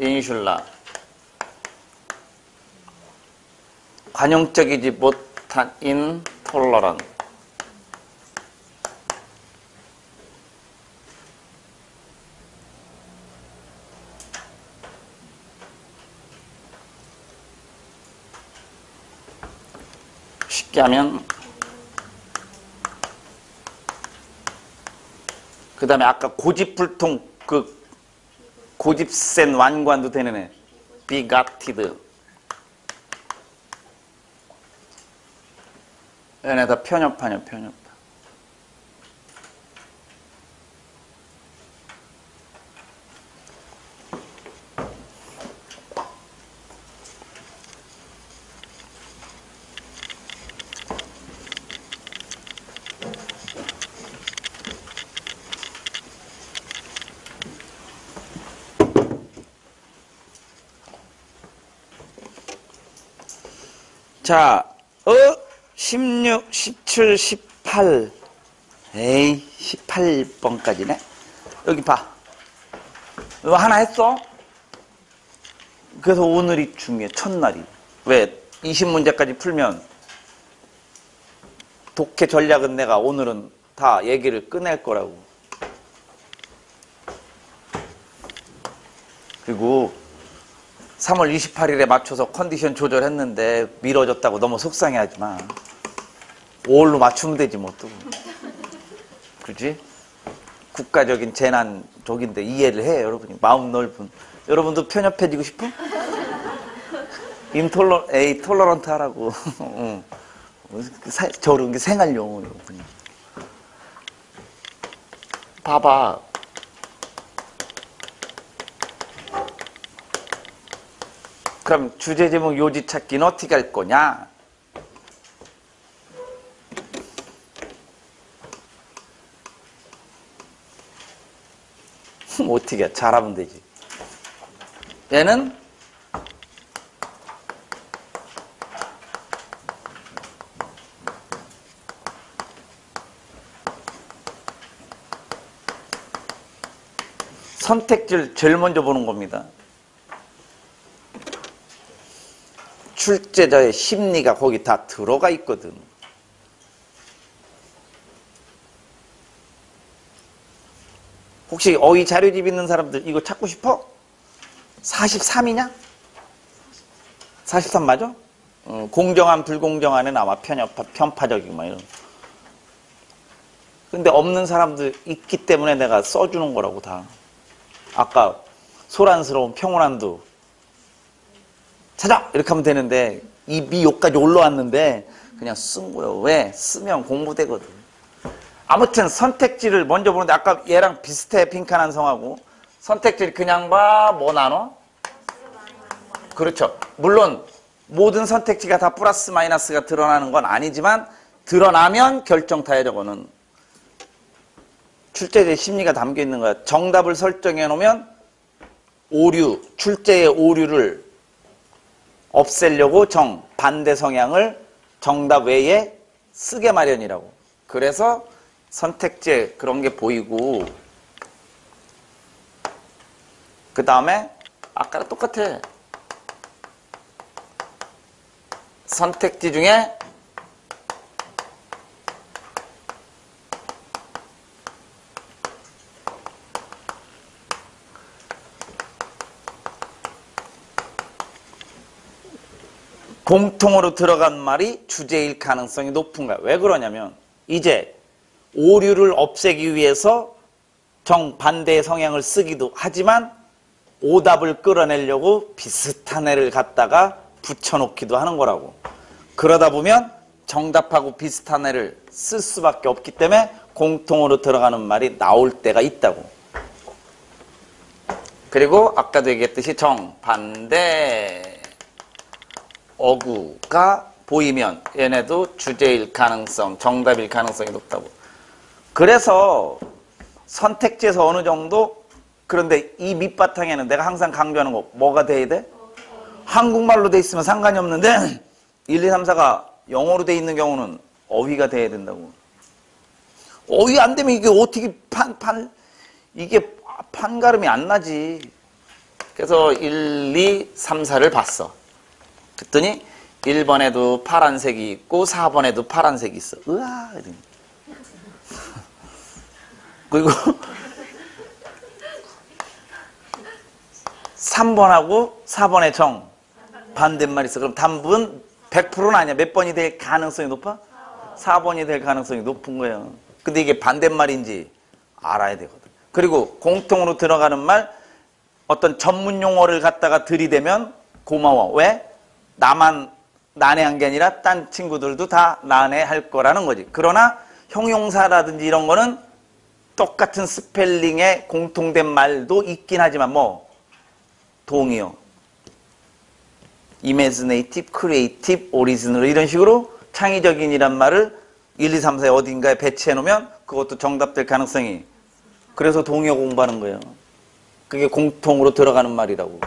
인슐라. 관용적이지 못한 intolerant. 쉽게 하면 그 다음에 아까 고집불통 그 고집센 완관도 되는 애 bigoted. 얘네다 편협하냐 편협. 자, 16, 17, 18. 에이, 18번까지네. 여기 봐. 이거 하나 했어? 그래서 오늘이 중요해. 첫날이. 왜? 20문제까지 풀면 독해 전략은 내가 오늘은 다 얘기를 꺼낼 거라고. 그리고 3월 28일에 맞춰서 컨디션 조절했는데 미뤄졌다고 너무 속상해하지 마. 5월로 맞추면 되지 뭐 또. 그렇지? 국가적인 재난 적인데 이해를 해 여러분이. 마음 넓은. 여러분도 편협해지고 싶어? 톨러런트 하라고. 저런 게 생활용어로 그냥. 봐봐. 그럼 주제 제목 요지 찾기는 어떻게 할 거냐? 어떻게 해? 잘하면 되지. 얘는 선택지를 제일 먼저 보는 겁니다. 출제자의 심리가 거기 다 들어가 있거든. 혹시 어휘 자료집 있는 사람들 이거 찾고 싶어? 43이냐? 43 맞아? 공정한 불공정한에 나와 편파적이고 막 이런. 근데 없는 사람들 있기 때문에 내가 써주는 거라고 다. 아까 소란스러운 평온한도 찾아! 이렇게 하면 되는데 이 미욕까지 올라왔는데 그냥 쓴 거예요. 왜? 쓰면 공부되거든. 아무튼 선택지를 먼저 보는데 아까 얘랑 비슷해. 빈칸한 성하고. 선택지를 그냥 봐. 뭐 나눠? 그렇죠. 물론 모든 선택지가 다 플러스 마이너스가 드러나는 건 아니지만 드러나면 결정타야. 저거는 출제자의 심리가 담겨 있는 거야. 정답을 설정해 놓으면 오류, 출제의 오류를 없애려고 반대 성향을 정답 외에 쓰게 마련이라고. 그래서 선택지에 그런 게 보이고, 그 다음에 아까랑 똑같아. 선택지 중에 공통으로 들어간 말이 주제일 가능성이 높은 거야. 왜 그러냐면 이제 오류를 없애기 위해서 정반대의 성향을 쓰기도 하지만 오답을 끌어내려고 비슷한 애를 갖다가 붙여놓기도 하는 거라고. 그러다 보면 정답하고 비슷한 애를 쓸 수밖에 없기 때문에 공통으로 들어가는 말이 나올 때가 있다고. 그리고 아까도 얘기했듯이 정반대 어구가 보이면 얘네도 주제일 가능성, 정답일 가능성이 높다고. 그래서 선택지에서 어느 정도, 그런데 이 밑바탕에는 내가 항상 강조하는 거 뭐가 돼야 돼? 한국말로 돼 있으면 상관이 없는데 1, 2, 3, 4가 영어로 돼 있는 경우는 어휘가 돼야 된다고. 어휘 안 되면 이게 어떻게 이게 판가름이 안 나지. 그래서 1, 2, 3, 4를 봤어. 그랬더니 1번에도 파란색이 있고 4번에도 파란색이 있어. 으아! 그리고 3번하고 4번의 정 반대말 있어. 그럼 답은 100%는 아니야. 몇 번이 될 가능성이 높아? 4번이 될 가능성이 높은 거예요. 근데 이게 반대말인지 알아야 되거든. 그리고 공통으로 들어가는 말, 어떤 전문 용어를 갖다가 들이대면 고마워. 왜? 나만 난해한 게 아니라 딴 친구들도 다 난해할 거라는 거지. 그러나 형용사라든지 이런 거는 똑같은 스펠링에 공통된 말도 있긴 하지만 뭐 동의어, imaginative, creative, original 이런 식으로 창의적인이란 말을 1, 2, 3, 4 어딘가에 배치해 놓으면 그것도 정답될 가능성이. 그래서 동의어 공부하는 거예요. 그게 공통으로 들어가는 말이라고.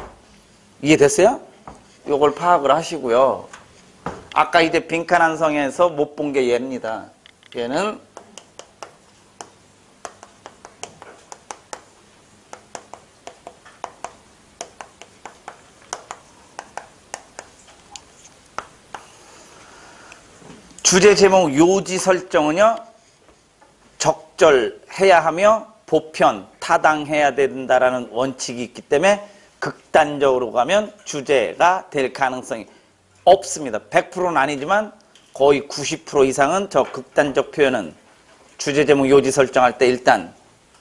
이해됐어요? 요걸 파악을 하시고요. 아까 이제 빈칸 한 성에서 못 본 게 얘입니다. 얘는 주제 제목 요지 설정은요, 적절해야 하며 보편, 타당해야 된다라는 원칙이 있기 때문에 극단적으로 가면 주제가 될 가능성이 없습니다. 100%는 아니지만 거의 90% 이상은 저 극단적 표현은 주제 제목 요지 설정할 때 일단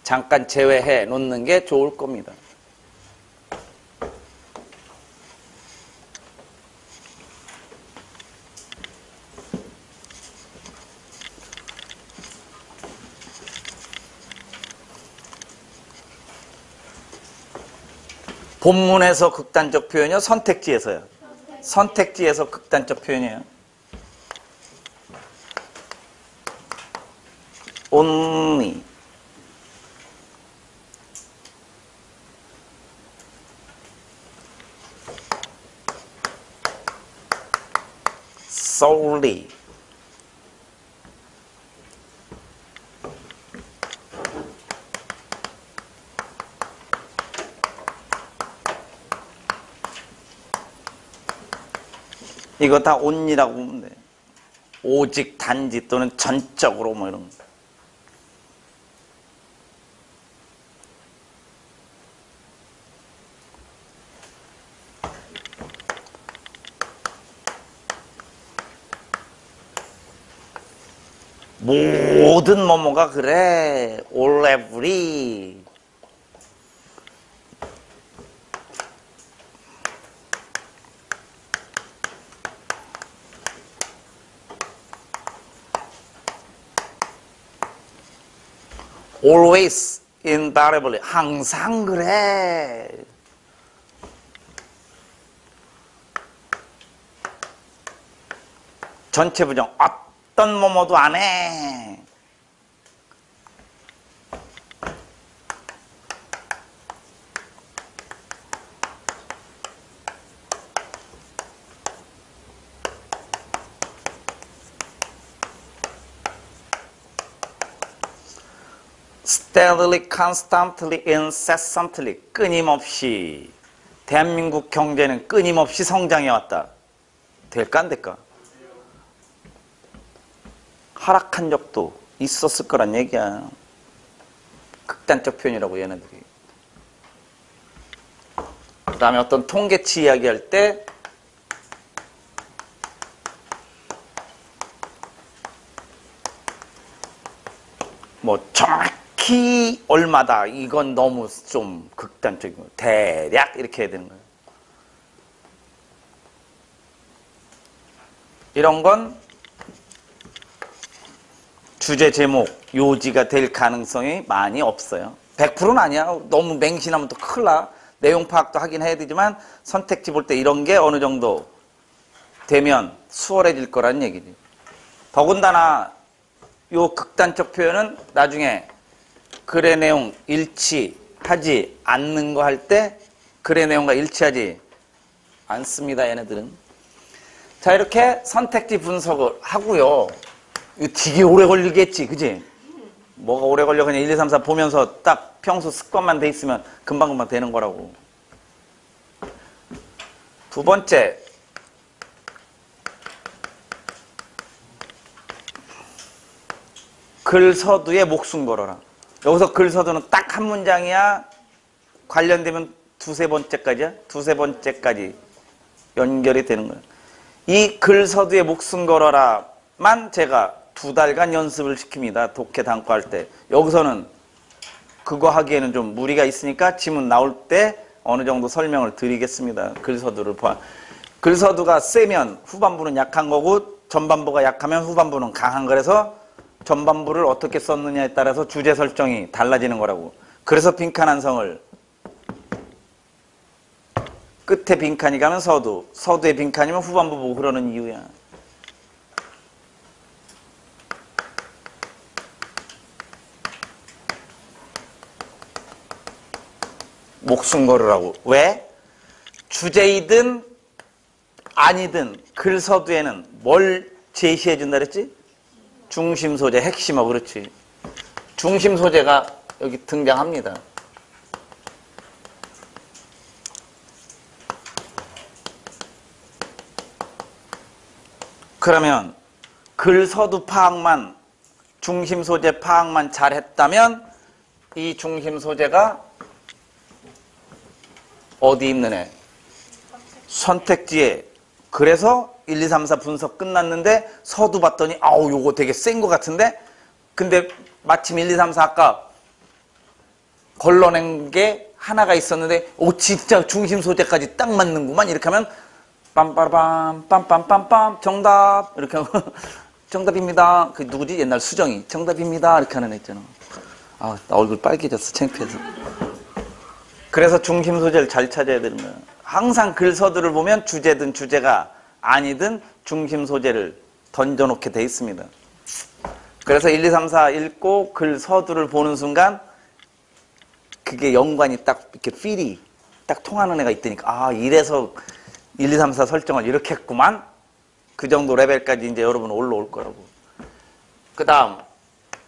잠깐 제외해 놓는 게 좋을 겁니다. 본문에서 극단적 표현이요? 선택지에서요? 선택지에서 극단적 표현이에요. only. solely. 이거 다 only라고 보면 돼. 오직, 단지 또는 전적으로 뭐 이런 거. 모든 뭐뭐가 그래. all every. always, invariably, 항상 그래. 전체 부정, 어떤 뭐뭐도 안 해. steadily, constantly, incessantly, 끊임없이. 대한민국 경제는 끊임없이 성장해왔다. 될까 안 될까? 하락한 적도 있었을 거란 얘기야. 극단적 표현이라고 얘네들이. 그 다음에 어떤 통계치 이야기할 때 뭐 정확히 얼마다, 이건 너무 좀 극단적인 거예요. 대략 이렇게 해야 되는 거예요. 이런 건 주제 제목, 요지가 될 가능성이 많이 없어요. 100%는 아니야. 너무 맹신하면 또 큰일 나. 내용 파악도 하긴 해야 되지만 선택지 볼 때 이런 게 어느 정도 되면 수월해질 거라는 얘기지. 더군다나 요 극단적 표현은 나중에 글의 내용 일치하지 않는 거 할 때 글의 내용과 일치하지 않습니다, 얘네들은. 자, 이렇게 선택지 분석을 하고요. 이거 되게 오래 걸리겠지, 그지? 뭐가 오래 걸려? 그냥 1, 2, 3, 4 보면서 딱 평소 습관만 돼 있으면 금방금방 되는 거라고. 두 번째, 글서두에 목숨 걸어라. 여기서 글서두는 딱 한 문장이야? 관련되면 두세 번째까지야? 두세 번째까지 연결이 되는 거야. 이 글서두에 목숨 걸어라만 제가 2달간 연습을 시킵니다. 독해 단과할 때. 여기서는 그거 하기에는 좀 무리가 있으니까 지문 나올 때 어느 정도 설명을 드리겠습니다. 글서두를 봐. 글서두가 세면 후반부는 약한 거고 전반부가 약하면 후반부는 강한 거라서 전반부를 어떻게 썼느냐에 따라서 주제 설정이 달라지는 거라고. 그래서 빈칸 한 성을 끝에 빈칸이 가면 서두, 서두에 빈칸이면 후반부 보고 그러는 이유야. 목숨 걸으라고. 왜? 주제이든 아니든 글서두에는 뭘 제시해 준다 그랬지? 중심 소재, 핵심어. 그렇지. 중심 소재가 여기 등장합니다. 그러면 글서두 파악만, 중심 소재 파악만 잘했다면 이 중심 소재가 어디 있는 애? 선택지에. 그래서 1, 2, 3, 4 분석 끝났는데 서두 봤더니 아우 요거 되게 센 것 같은데, 근데 마침 1, 2, 3, 4 아까 걸러낸 게 하나가 있었는데 오 진짜 중심 소재까지 딱 맞는구만. 이렇게 하면 빰빠밤 빰빰빰빰 정답 이렇게 하고 정답입니다. 그 누구지? 옛날 수정이 정답입니다 이렇게 하는 애 있잖아. 아, 나 얼굴 빨개졌어 창피해서. 그래서 중심 소재를 잘 찾아야 되는 거예요. 항상 글 서두를 보면 주제든 주제가 아니든 중심 소재를 던져놓게 돼 있습니다. 그래서 1, 2, 3, 4 읽고 글 서두를 보는 순간 그게 연관이 딱 이렇게 필이 딱 통하는 애가 있다니까. 아, 이래서 1, 2, 3, 4 설정을 이렇게 했구만. 그 정도 레벨까지 이제 여러분 올라올 거라고. 그 다음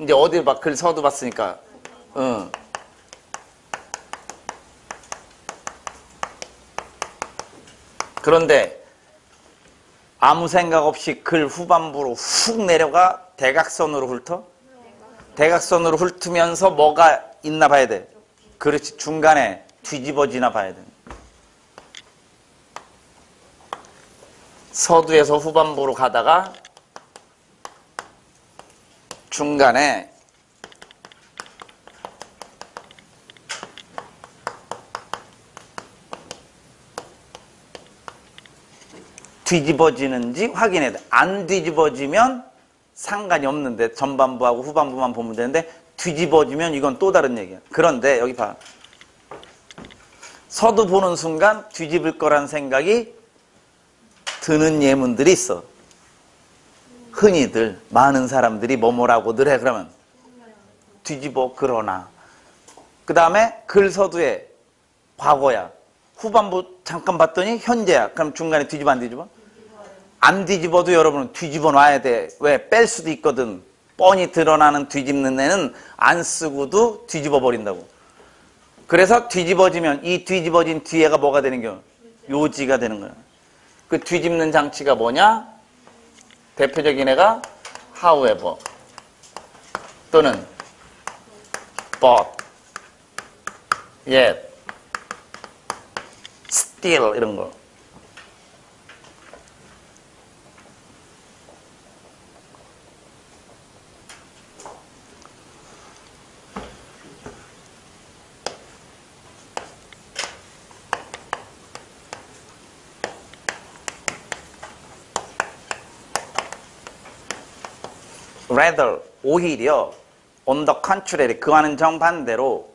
이제 어디 봐, 글 서두 봤으니까 그런데 아무 생각 없이 글 후반부로 훅 내려가 대각선으로 훑어? 대각선으로 훑으면서 뭐가 있나 봐야 돼. 그렇지, 중간에 뒤집어지나 봐야 돼. 서두에서 후반부로 가다가 중간에 뒤집어지는지 확인해야 돼. 안 뒤집어지면 상관이 없는데 전반부하고 후반부만 보면 되는데 뒤집어지면 이건 또 다른 얘기야. 그런데 여기 봐. 서두 보는 순간 뒤집을 거란 생각이 드는 예문들이 있어. 흔히들 많은 사람들이 뭐뭐라고들 해. 그러면 뒤집어. 그러나 그 다음에 글 서두에 과거야. 후반부 잠깐 봤더니 현재야. 그럼 중간에 뒤집어 안 뒤집어? 안 뒤집어도 여러분은 뒤집어 놔야 돼. 왜? 뺄 수도 있거든. 뻔히 드러나는 뒤집는 애는 안 쓰고도 뒤집어 버린다고. 그래서 뒤집어지면 이 뒤집어진 뒤에가 뭐가 되는 겨? 요지가 되는 거야. 그 뒤집는 장치가 뭐냐? 대표적인 애가 however 또는 but, yet, still 이런 거. rather, 오히려 on the contrary, 그와는 정반대로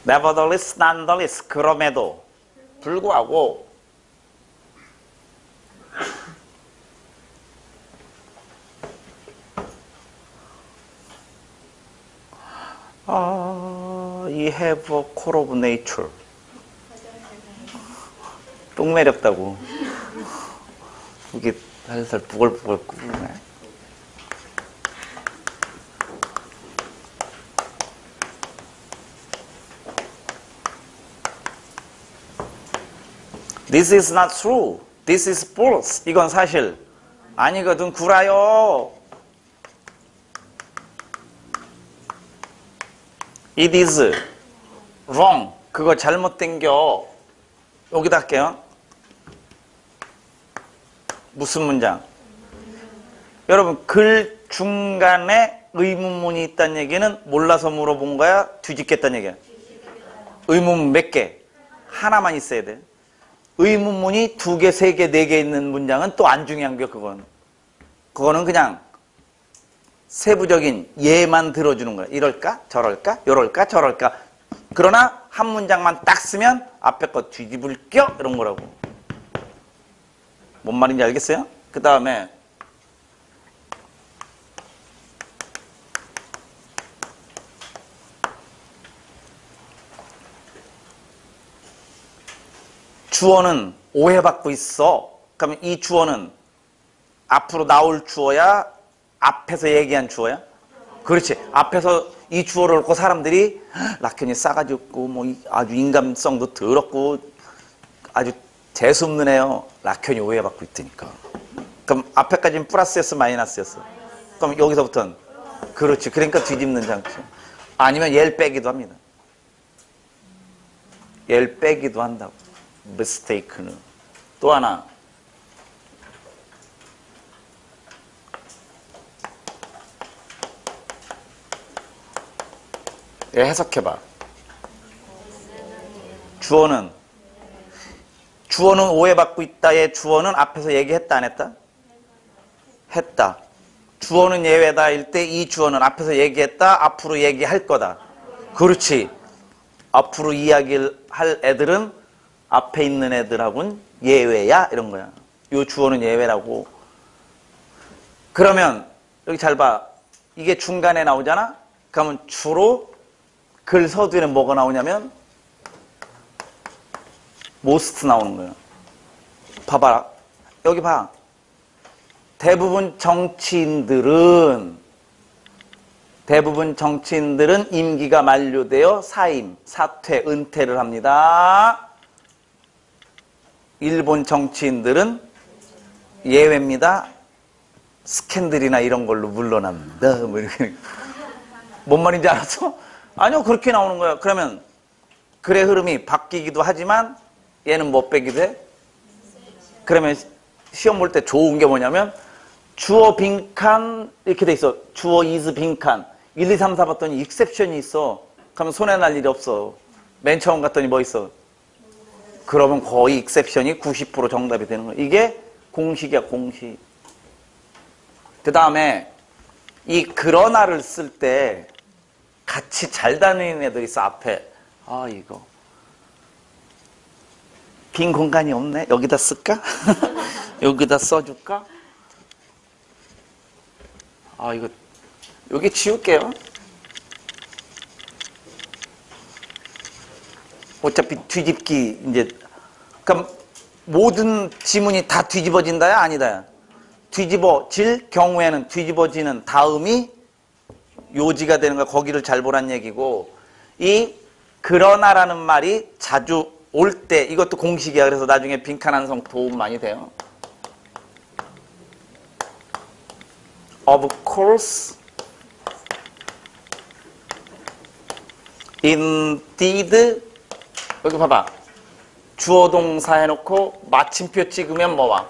nevertheless, nonetheless, 그럼에도 불구하고 이 have a core of nature 똥매렵다고 이게 살살 부글부글 끓네. This is not true. This is false. 이건 사실 아니거든. 구라요. It is wrong. 그거 잘못된겨. 여기다 할게요. 무슨 문장? 여러분, 글 중간에 의문문이 있다는 얘기는 몰라서 물어본 거야? 뒤집겠다는 얘기야? 의문문 몇 개? 하나만 있어야 돼. 의문문이 2개, 3개, 4개 있는 문장은 또 안 중요한 게 그건. 그거는 그냥 세부적인 예만 들어주는 거야. 이럴까? 저럴까? 요럴까? 저럴까? 그러나 한 문장만 딱 쓰면 앞에 거 뒤집을 겨? 이런 거라고. 뭔 말인지 알겠어요? 그 다음에 주어는 오해받고 있어. 그러면 이 주어는 앞으로 나올 주어야? 앞에서 얘기한 주어야? 그렇지. 앞에서 이 주어를 놓고 사람들이 락현이 싸가지 없고 뭐 아주 인감성도 더럽고 아주 재수없는 애요. 락현이 오해받고 있다니까. 그럼 앞에까지는 플러스였어, 마이너스였어? 그럼 여기서부터는 그렇지. 그러니까 뒤집는 장치. 아니면 얘를 빼기도 합니다. 얘를 빼기도 한다고. mistake는. 또 하나. 예, 해석해봐. 주어는 오해받고 있다의 주어는 앞에서 얘기했다 안 했다? 했다. 주어는 예외다 일 때 이 주어는 앞에서 얘기했다, 앞으로 얘기할 거다. 그렇지. 앞으로 이야기를 할 애들은 앞에 있는 애들하고는 예외야 이런 거야. 요 주어는 예외라고. 그러면 여기 잘 봐. 이게 중간에 나오잖아. 그러면 주로 글 서두에는 뭐가 나오냐면 most 나오는 거야. 봐봐라. 여기 봐. 대부분 정치인들은 임기가 만료되어 사임, 사퇴, 은퇴를 합니다. 일본 정치인들은 예외입니다. 스캔들이나 이런 걸로 물러납니다. 뭐 이렇게. 뭔 말인지 알았어? 아니요, 그렇게 나오는 거야. 그러면 글의 흐름이 바뀌기도 하지만 얘는 뭐 빼기도 해? 그러면 시험 볼 때 좋은 게 뭐냐면 주어 빈칸 이렇게 돼 있어. 주어 is 빈칸. 1, 2, 3, 4 봤더니 익셉션이 있어. 그러면 손에 날 일이 없어. 맨 처음 갔더니 뭐 있어? 그러면 거의 익셉션이 90% 정답이 되는 거야. 이게 공식이야, 공식. 그 다음에 이 그러나를 쓸 때 같이 잘 다니는 애들 있어, 앞에. 아, 이거. 빈 공간이 없네. 여기다 쓸까? 여기다 써줄까? 아, 이거 여기 지울게요. 어차피 뒤집기 이제 그럼 모든 지문이 다 뒤집어진다야 아니다야? 뒤집어질 경우에는 뒤집어지는 다음이 요지가 되는 거야. 거기를 잘 보란 얘기고 이 그러나라는 말이 자주 올 때 이것도 공식이야. 그래서 나중에 빈칸 완성 도움 많이 돼요. Of course, indeed. 여기 봐봐. 주어 동사 해놓고 마침표 찍으면 뭐 와?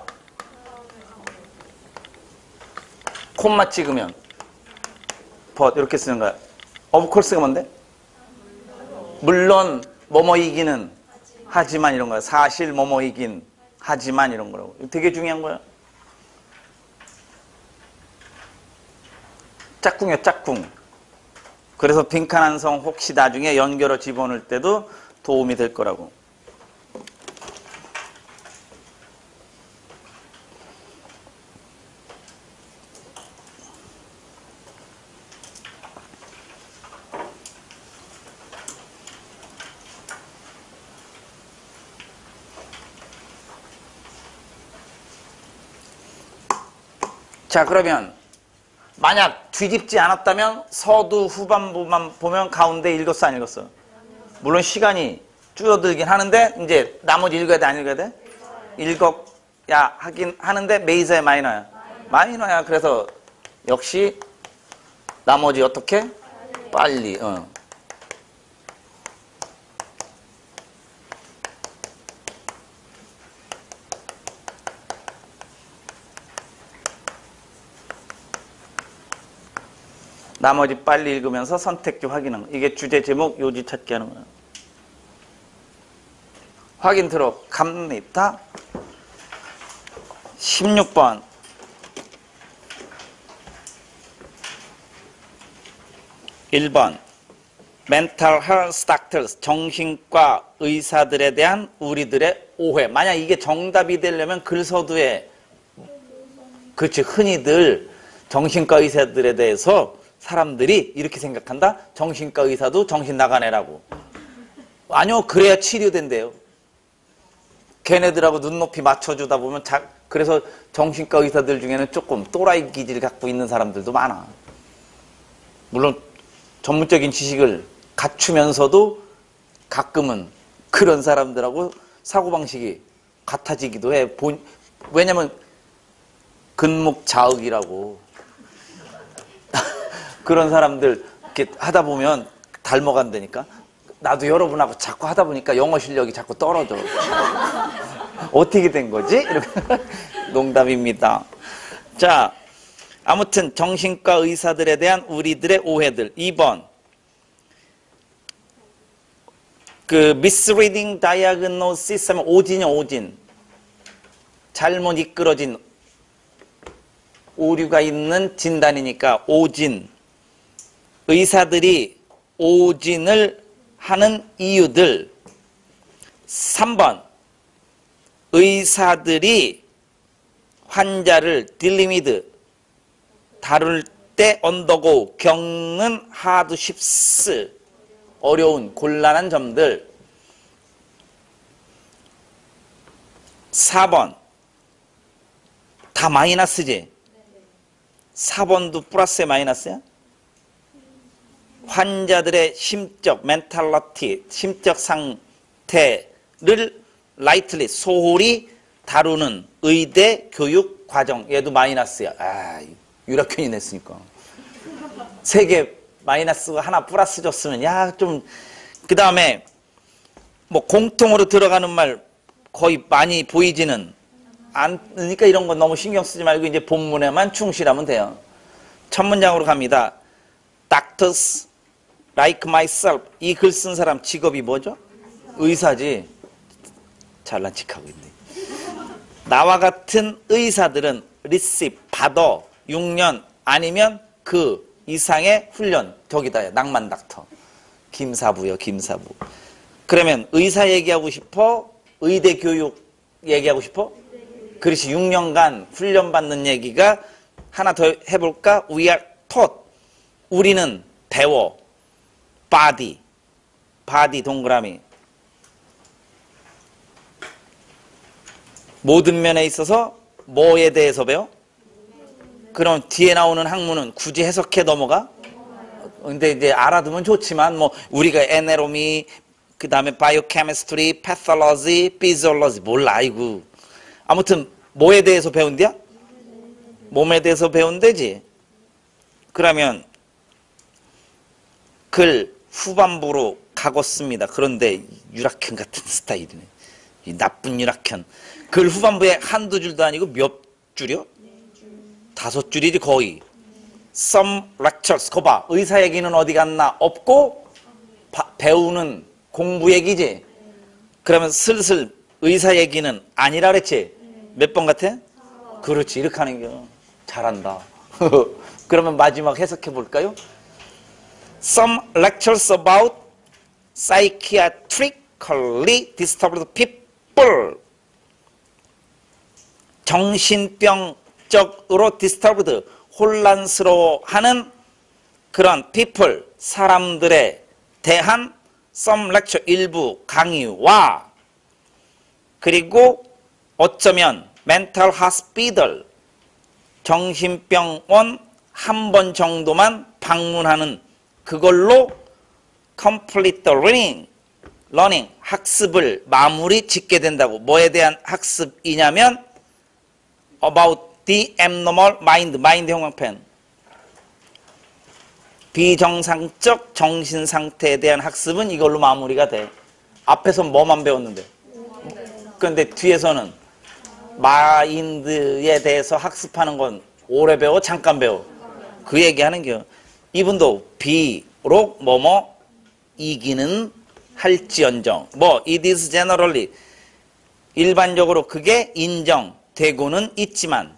콤마 찍으면 but 이렇게 쓰는 거야. Of course가 뭔데? 물론 뭐뭐이기는 하지만 이런 거야. 사실 뭐뭐이긴 하지만 이런 거라고. 되게 중요한 거야. 짝꿍이야, 짝꿍. 그래서 빈칸 완성 혹시 나중에 연결어 집어넣을 때도 도움이 될 거라고. 자, 그러면 만약 뒤집지 않았다면 서두 후반부만 보면 가운데 읽었어 안 읽었어? 물론 시간이 줄어들긴 하는데 이제 나머지 읽어야 돼 안 읽어야 돼? 읽어야 하긴 하는데 메이저야 마이너야? 마이너야. 그래서 역시 나머지 어떻게? 빨리. 나머지 빨리 읽으면서 선택지 확인하는 거. 이게 주제 제목 요지 찾기 하는 거야. 확인 들어갑니다. 16번. (1번) Mental Health Doctors, 정신과 의사들에 대한 우리들의 오해. 만약 이게 정답이 되려면 글서두에 그렇지 흔히들 정신과 의사들에 대해서 사람들이 이렇게 생각한다. 정신과 의사도 정신 나간 애라고. 아니요, 그래야 치료된대요. 걔네들하고 눈높이 맞춰주다 보면 그래서 정신과 의사들 중에는 조금 또라이 기질 갖고 있는 사람들도 많아. 물론 전문적인 지식을 갖추면서도 가끔은 그런 사람들하고 사고방식이 같아지기도 해. 왜냐면 근묵자흑이라고 그런 사람들 이렇게 하다 보면 닮아간다니까. 나도 여러분하고 자꾸 하다 보니까 영어 실력이 자꾸 떨어져. 어떻게 된 거지? 이렇게 농담입니다. 자, 아무튼 정신과 의사들에 대한 우리들의 오해들. 2번 그 misreading diagnosis 하면 오진이요, 오진. 잘못 이끌어진 오류가 있는 진단이니까 오진. 의사들이 오진을 하는 이유들. 3번. 의사들이 환자를 딜리미드 다룰 때 언더고 겪는 하드쉽스 어려운 곤란한 점들. 4번 다 마이너스지? 4번도 플러스에 마이너스야? 환자들의 심적 멘탈러티 심적 상태를 라이틀리 소홀히 다루는 의대 교육 과정. 얘도 마이너스야. 아, 유락현이 냈으니까. 3개 마이너스가 하나 플러스 줬으면 야 좀. 그 다음에 뭐 공통으로 들어가는 말 거의 많이 보이지는 않으니까 이런 건 너무 신경 쓰지 말고 이제 본문에만 충실하면 돼요. 첫 문장으로 갑니다. Doctors like myself. 이 글 쓴 사람 직업이 뭐죠? 의사지. 잘난 척하고 있네. 나와 같은 의사들은 receive 받아 6년 아니면 그 이상의 훈련. 저기다 낭만 닥터. 김사부요, 김사부. 그러면 의사 얘기하고 싶어? 의대 교육 얘기하고 싶어? 그렇지. 6년간 훈련받는 얘기가 하나 더 해볼까? We are taught. 우리는 배워. body. body 동그라미. 모든 면에 있어서 뭐에 대해서 배워? 그럼 뒤에 나오는 학문은 굳이 해석해 넘어가? 근데 이제 알아두면 좋지만 뭐 우리가 에네로미 그 다음에 바이오케미스트리, 패솔로지, 피지올로지 몰라. 아이고. 아무튼 뭐에 대해서 배운대야? 몸에 대해서 배운대지. 그러면 글 후반부로 가겠습니다. 그런데 유락현 같은 스타일이네. 이 나쁜 유락현. 글 후반부에 한두 줄도 아니고 몇 줄이요? 5줄이지 거의. Some lectures. 거봐. 의사 얘기는 어디 갔나? 없고 배우는 공부 얘기지. 그러면 슬슬 의사 얘기는 아니라 그랬지. 몇 번 같아? 그렇지. 이렇게 하는 게 잘한다. 그러면 마지막 해석해 볼까요? Some lectures about psychiatrically disturbed people. 정신병적으로 disturbed, 혼란스러워하는 그런 people, 사람들에 대한 some lecture, 일부 강의와 그리고 어쩌면 mental hospital, 정신병원 한 번 정도만 방문하는 그걸로 complete learning, 학습을 마무리 짓게 된다고. 뭐에 대한 학습이냐면 about the abnormal mind 형광펜. 비정상적 정신상태에 대한 학습은 이걸로 마무리가 돼. 앞에서 뭐만 배웠는데. 그런데 뒤에서는 마인드에 대해서 학습하는 건 오래 배워? 잠깐 배워? 그 얘기하는 겨. 이분도 비록 뭐뭐 이기는 할지언정. 뭐 it is generally 일반적으로 그게 인정되고는 있지만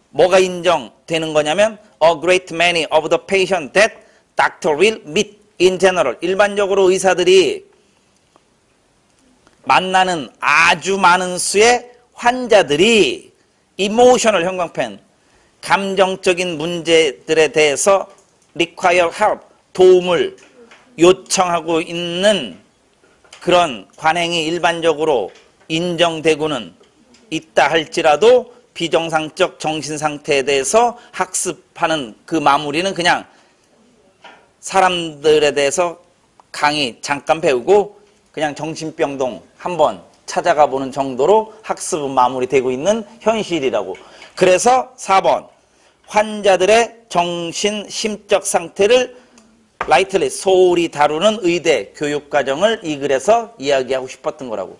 뭐가 인정되는 거냐면 a great many of the patients that doctor will meet in general. 일반적으로 의사들이 만나는 아주 많은 수의 환자들이 emotional 형광펜 감정적인 문제들에 대해서 require help 도움을 요청하고 있는 그런 관행이 일반적으로 인정되고는 있다 할지라도 비정상적 정신상태에 대해서 학습하는 그 마무리는 그냥 사람들에 대해서 강의 잠깐 배우고 그냥 정신병동 한번 찾아가 보는 정도로 학습은 마무리되고 있는 현실이라고. 그래서 4번 환자들의 정신 심적 상태를 라이틀리 소홀히 다루는 의대 교육과정을 이 글에서 이야기하고 싶었던 거라고.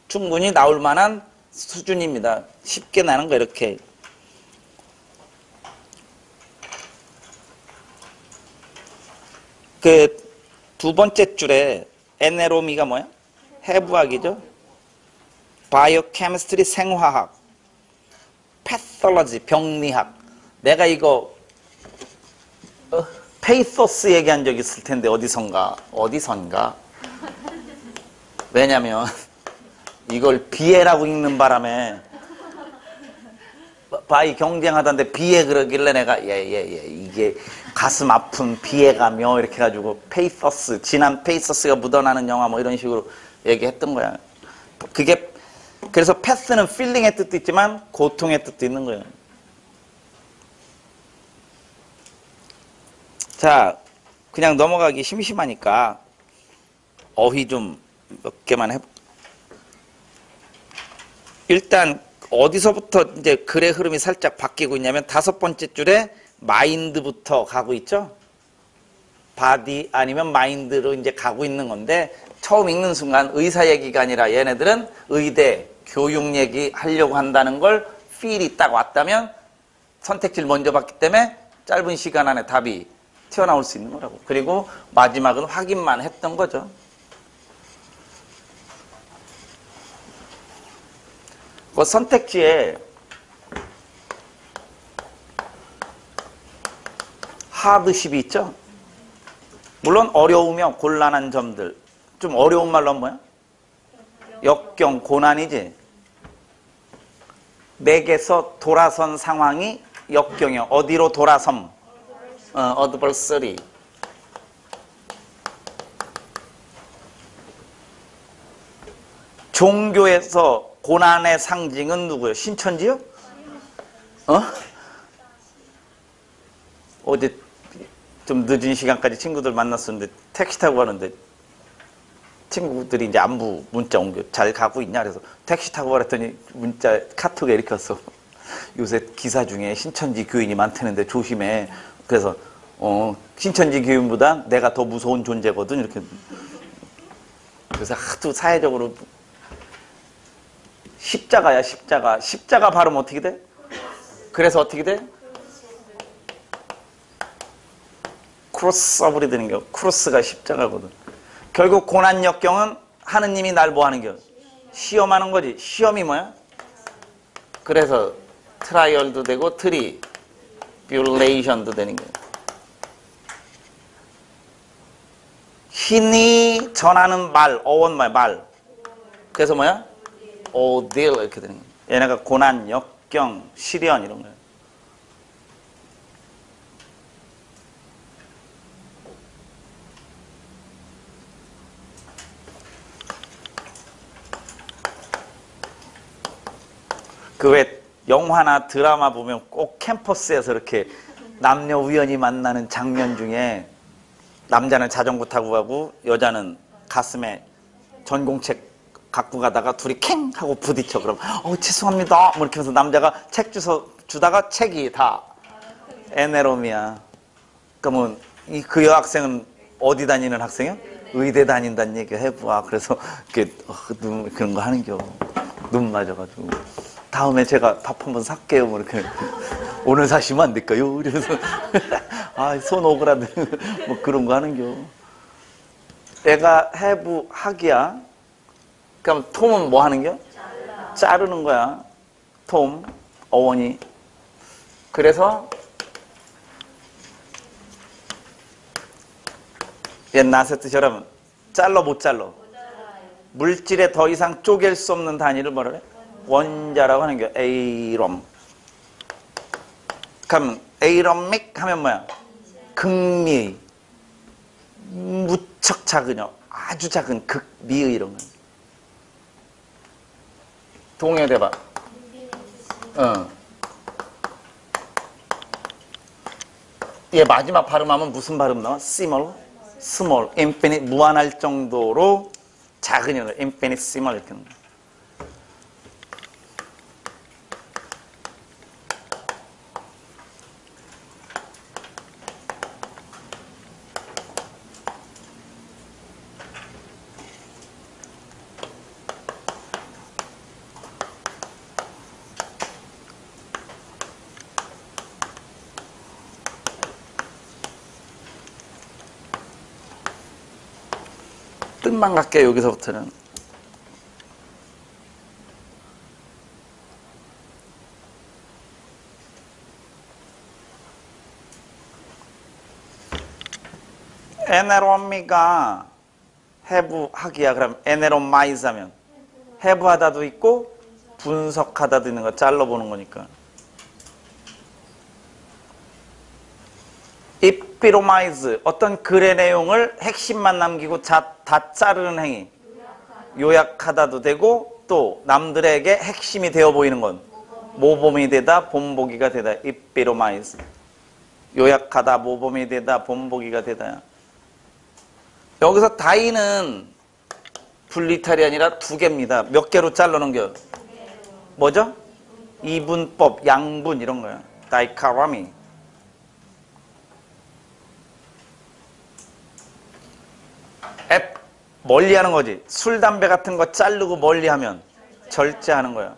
충분히 나올 만한 수준입니다. 쉽게 나는 거 이렇게. 그 두 번째 줄에 에네로미가 뭐야? 해부학이죠. 바이오케미스트리 생화학, 패솔로지 병리학. 내가 이거 페이소스 얘기한 적 있을 텐데 어디선가. 왜냐면 이걸 비애라고 읽는 바람에 바이 경쟁하던데 비애 그러길래 내가 예 이게 가슴 아픈 비애가며 이렇게 해가지고 페이소스, 진한 페이소스가 묻어나는 영화 뭐 이런 식으로 얘기했던 거야. 그게 그래서 패스는 필링의 뜻도 있지만 고통의 뜻도 있는 거예요. 자, 그냥 넘어가기 심심하니까 어휘 좀 몇 개만 해볼게요. 일단 어디서부터 이제 글의 흐름이 살짝 바뀌고 있냐면 5번째 줄에 마인드부터 가고 있죠. 바디 아니면 마인드로 이제 가고 있는 건데 처음 읽는 순간 의사 얘기가 아니라 얘네들은 의대, 교육 얘기 하려고 한다는 걸 필이 딱 왔다면 선택지를 먼저 봤기 때문에 짧은 시간 안에 답이 튀어나올 수 있는 거라고. 그리고 마지막은 확인만 했던 거죠. 그 선택지에 하드십이 있죠. 물론 어려우며 곤란한 점들. 좀 어려운 말로 하면 뭐야? 역경, 고난이지. 맥에서 돌아선 상황이 역경이야. 어디로 돌아섬? adversary. 종교에서 고난의 상징은 누구예요? 신천지요? 어제 좀 늦은 시간까지 친구들 만났었는데 택시 타고 가는데 친구들이 이제 안부 문자 온 게 잘 가고 있냐 그래서 택시 타고 가랬더니 문자 카톡에 이렇게 왔어. 요새 기사 중에 신천지 교인이 많다는데 조심해. 그래서 신천지 교인보다 내가 더 무서운 존재거든 이렇게. 그래서 하도 사회적으로 십자가야 십자가. 십자가 발음 어떻게 돼? 그래서 어떻게 돼? 크로스 써버리 되는 겨. 크로스가 십자가거든. 결국 고난 역경은 하느님이 날 뭐 하는 겨? 시험하는 거지. 시험이 뭐야? 그래서 트라이얼도 되고 트리뷰레이션도 되는 거야. 신이 전하는 말, 어원말, 말. 그래서 뭐야? 오딜 이렇게 되는 거야. 얘네가 고난, 역경, 시련 이런 거야. 그 왜 영화나 드라마 보면 꼭 캠퍼스에서 이렇게 남녀 우연히 만나는 장면 중에 남자는 자전거 타고 가고 여자는 가슴에 전공책 갖고 가다가 둘이 캥 하고 부딪혀. 그럼 죄송합니다 뭐 이렇게 해서 남자가 책 주다가 책이 다 에네롬이야. 그러면 그 여학생은 어디 다니는 학생이야? 의대 다닌다는 얘기 해봐. 그래서 이렇게 그런 거 하는겨. 눈 맞아가지고 다음에 제가 밥 한번 살게요 뭐 이렇게. 오늘 사시면 안 될까요? 이러면서 손 오그라들 뭐 그런 거 하는겨. 내가 해부 학이야. 그럼 톰은 뭐 하는겨? 자르는 거야. 톰 어원이. 그래서 옛날의 뜻이라면 잘라 못 잘라. 물질에 더 이상 쪼갤 수 없는 단위를 뭐라 그래? 원자라고 하는 게 에이롬. 그럼 에이롬믹 하면 뭐야? 극미. 무척 작은요. 아주 작은 극미의 이런 거. 동요대봐. 얘 마지막 발음하면 무슨 발음 나와? 스몰, 스몰, 인피니트, 무한할 정도로 작은 거, 인피니트 스몰 이렇게 하는 거야. 뜻만 갈게요, 여기서부터는. 에네롬미가 해부하기야. 그럼 에네롬마이즈 하면 해부하다도 있고 분석하다도 있는 거 잘라보는 거니까. 이피로마이즈 어떤 글의 내용을 핵심만 남기고 다 자르는 행위. 요약하다도 되고 또 남들에게 핵심이 되어 보이는 건 모범이 되다 본보기가 되다. 이피로마이즈 요약하다 모범이 되다 본보기가 되다. 여기서 다이는 분리탈이 아니라 두 개입니다. 몇 개로 잘라놓은겨? 뭐죠? 이분법, 양분 이런 거야. 다이카라미. 멀리하는 거지. 술, 담배 같은 거 자르고 멀리하면 절제하는 거야.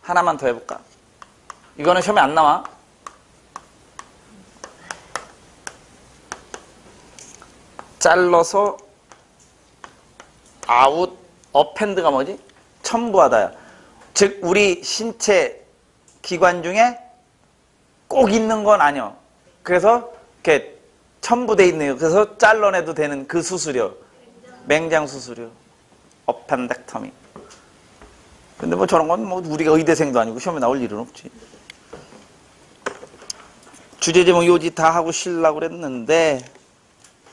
하나만 더 해볼까? 이거는 시험에 안 나와. 잘라서 아웃, 어펜드가 뭐지? 첨부하다야. 즉 우리 신체 기관 중에 꼭 있는 건 아니야. 그래서 이렇게 첨부돼 있네요. 그래서 잘라내도 되는 그 수술이요. 맹장 수술이요. 어펜덱터미. 근데 뭐 저런 건 뭐 우리가 의대생도 아니고 시험에 나올 일은 없지. 주제 제목 요지 다 하고 쉬려고 그랬는데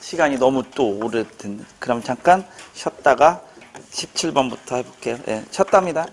시간이 너무 또 오래됐네. 그럼 잠깐 쉬었다가 17번부터 해볼게요. 예, 쉬었답니다.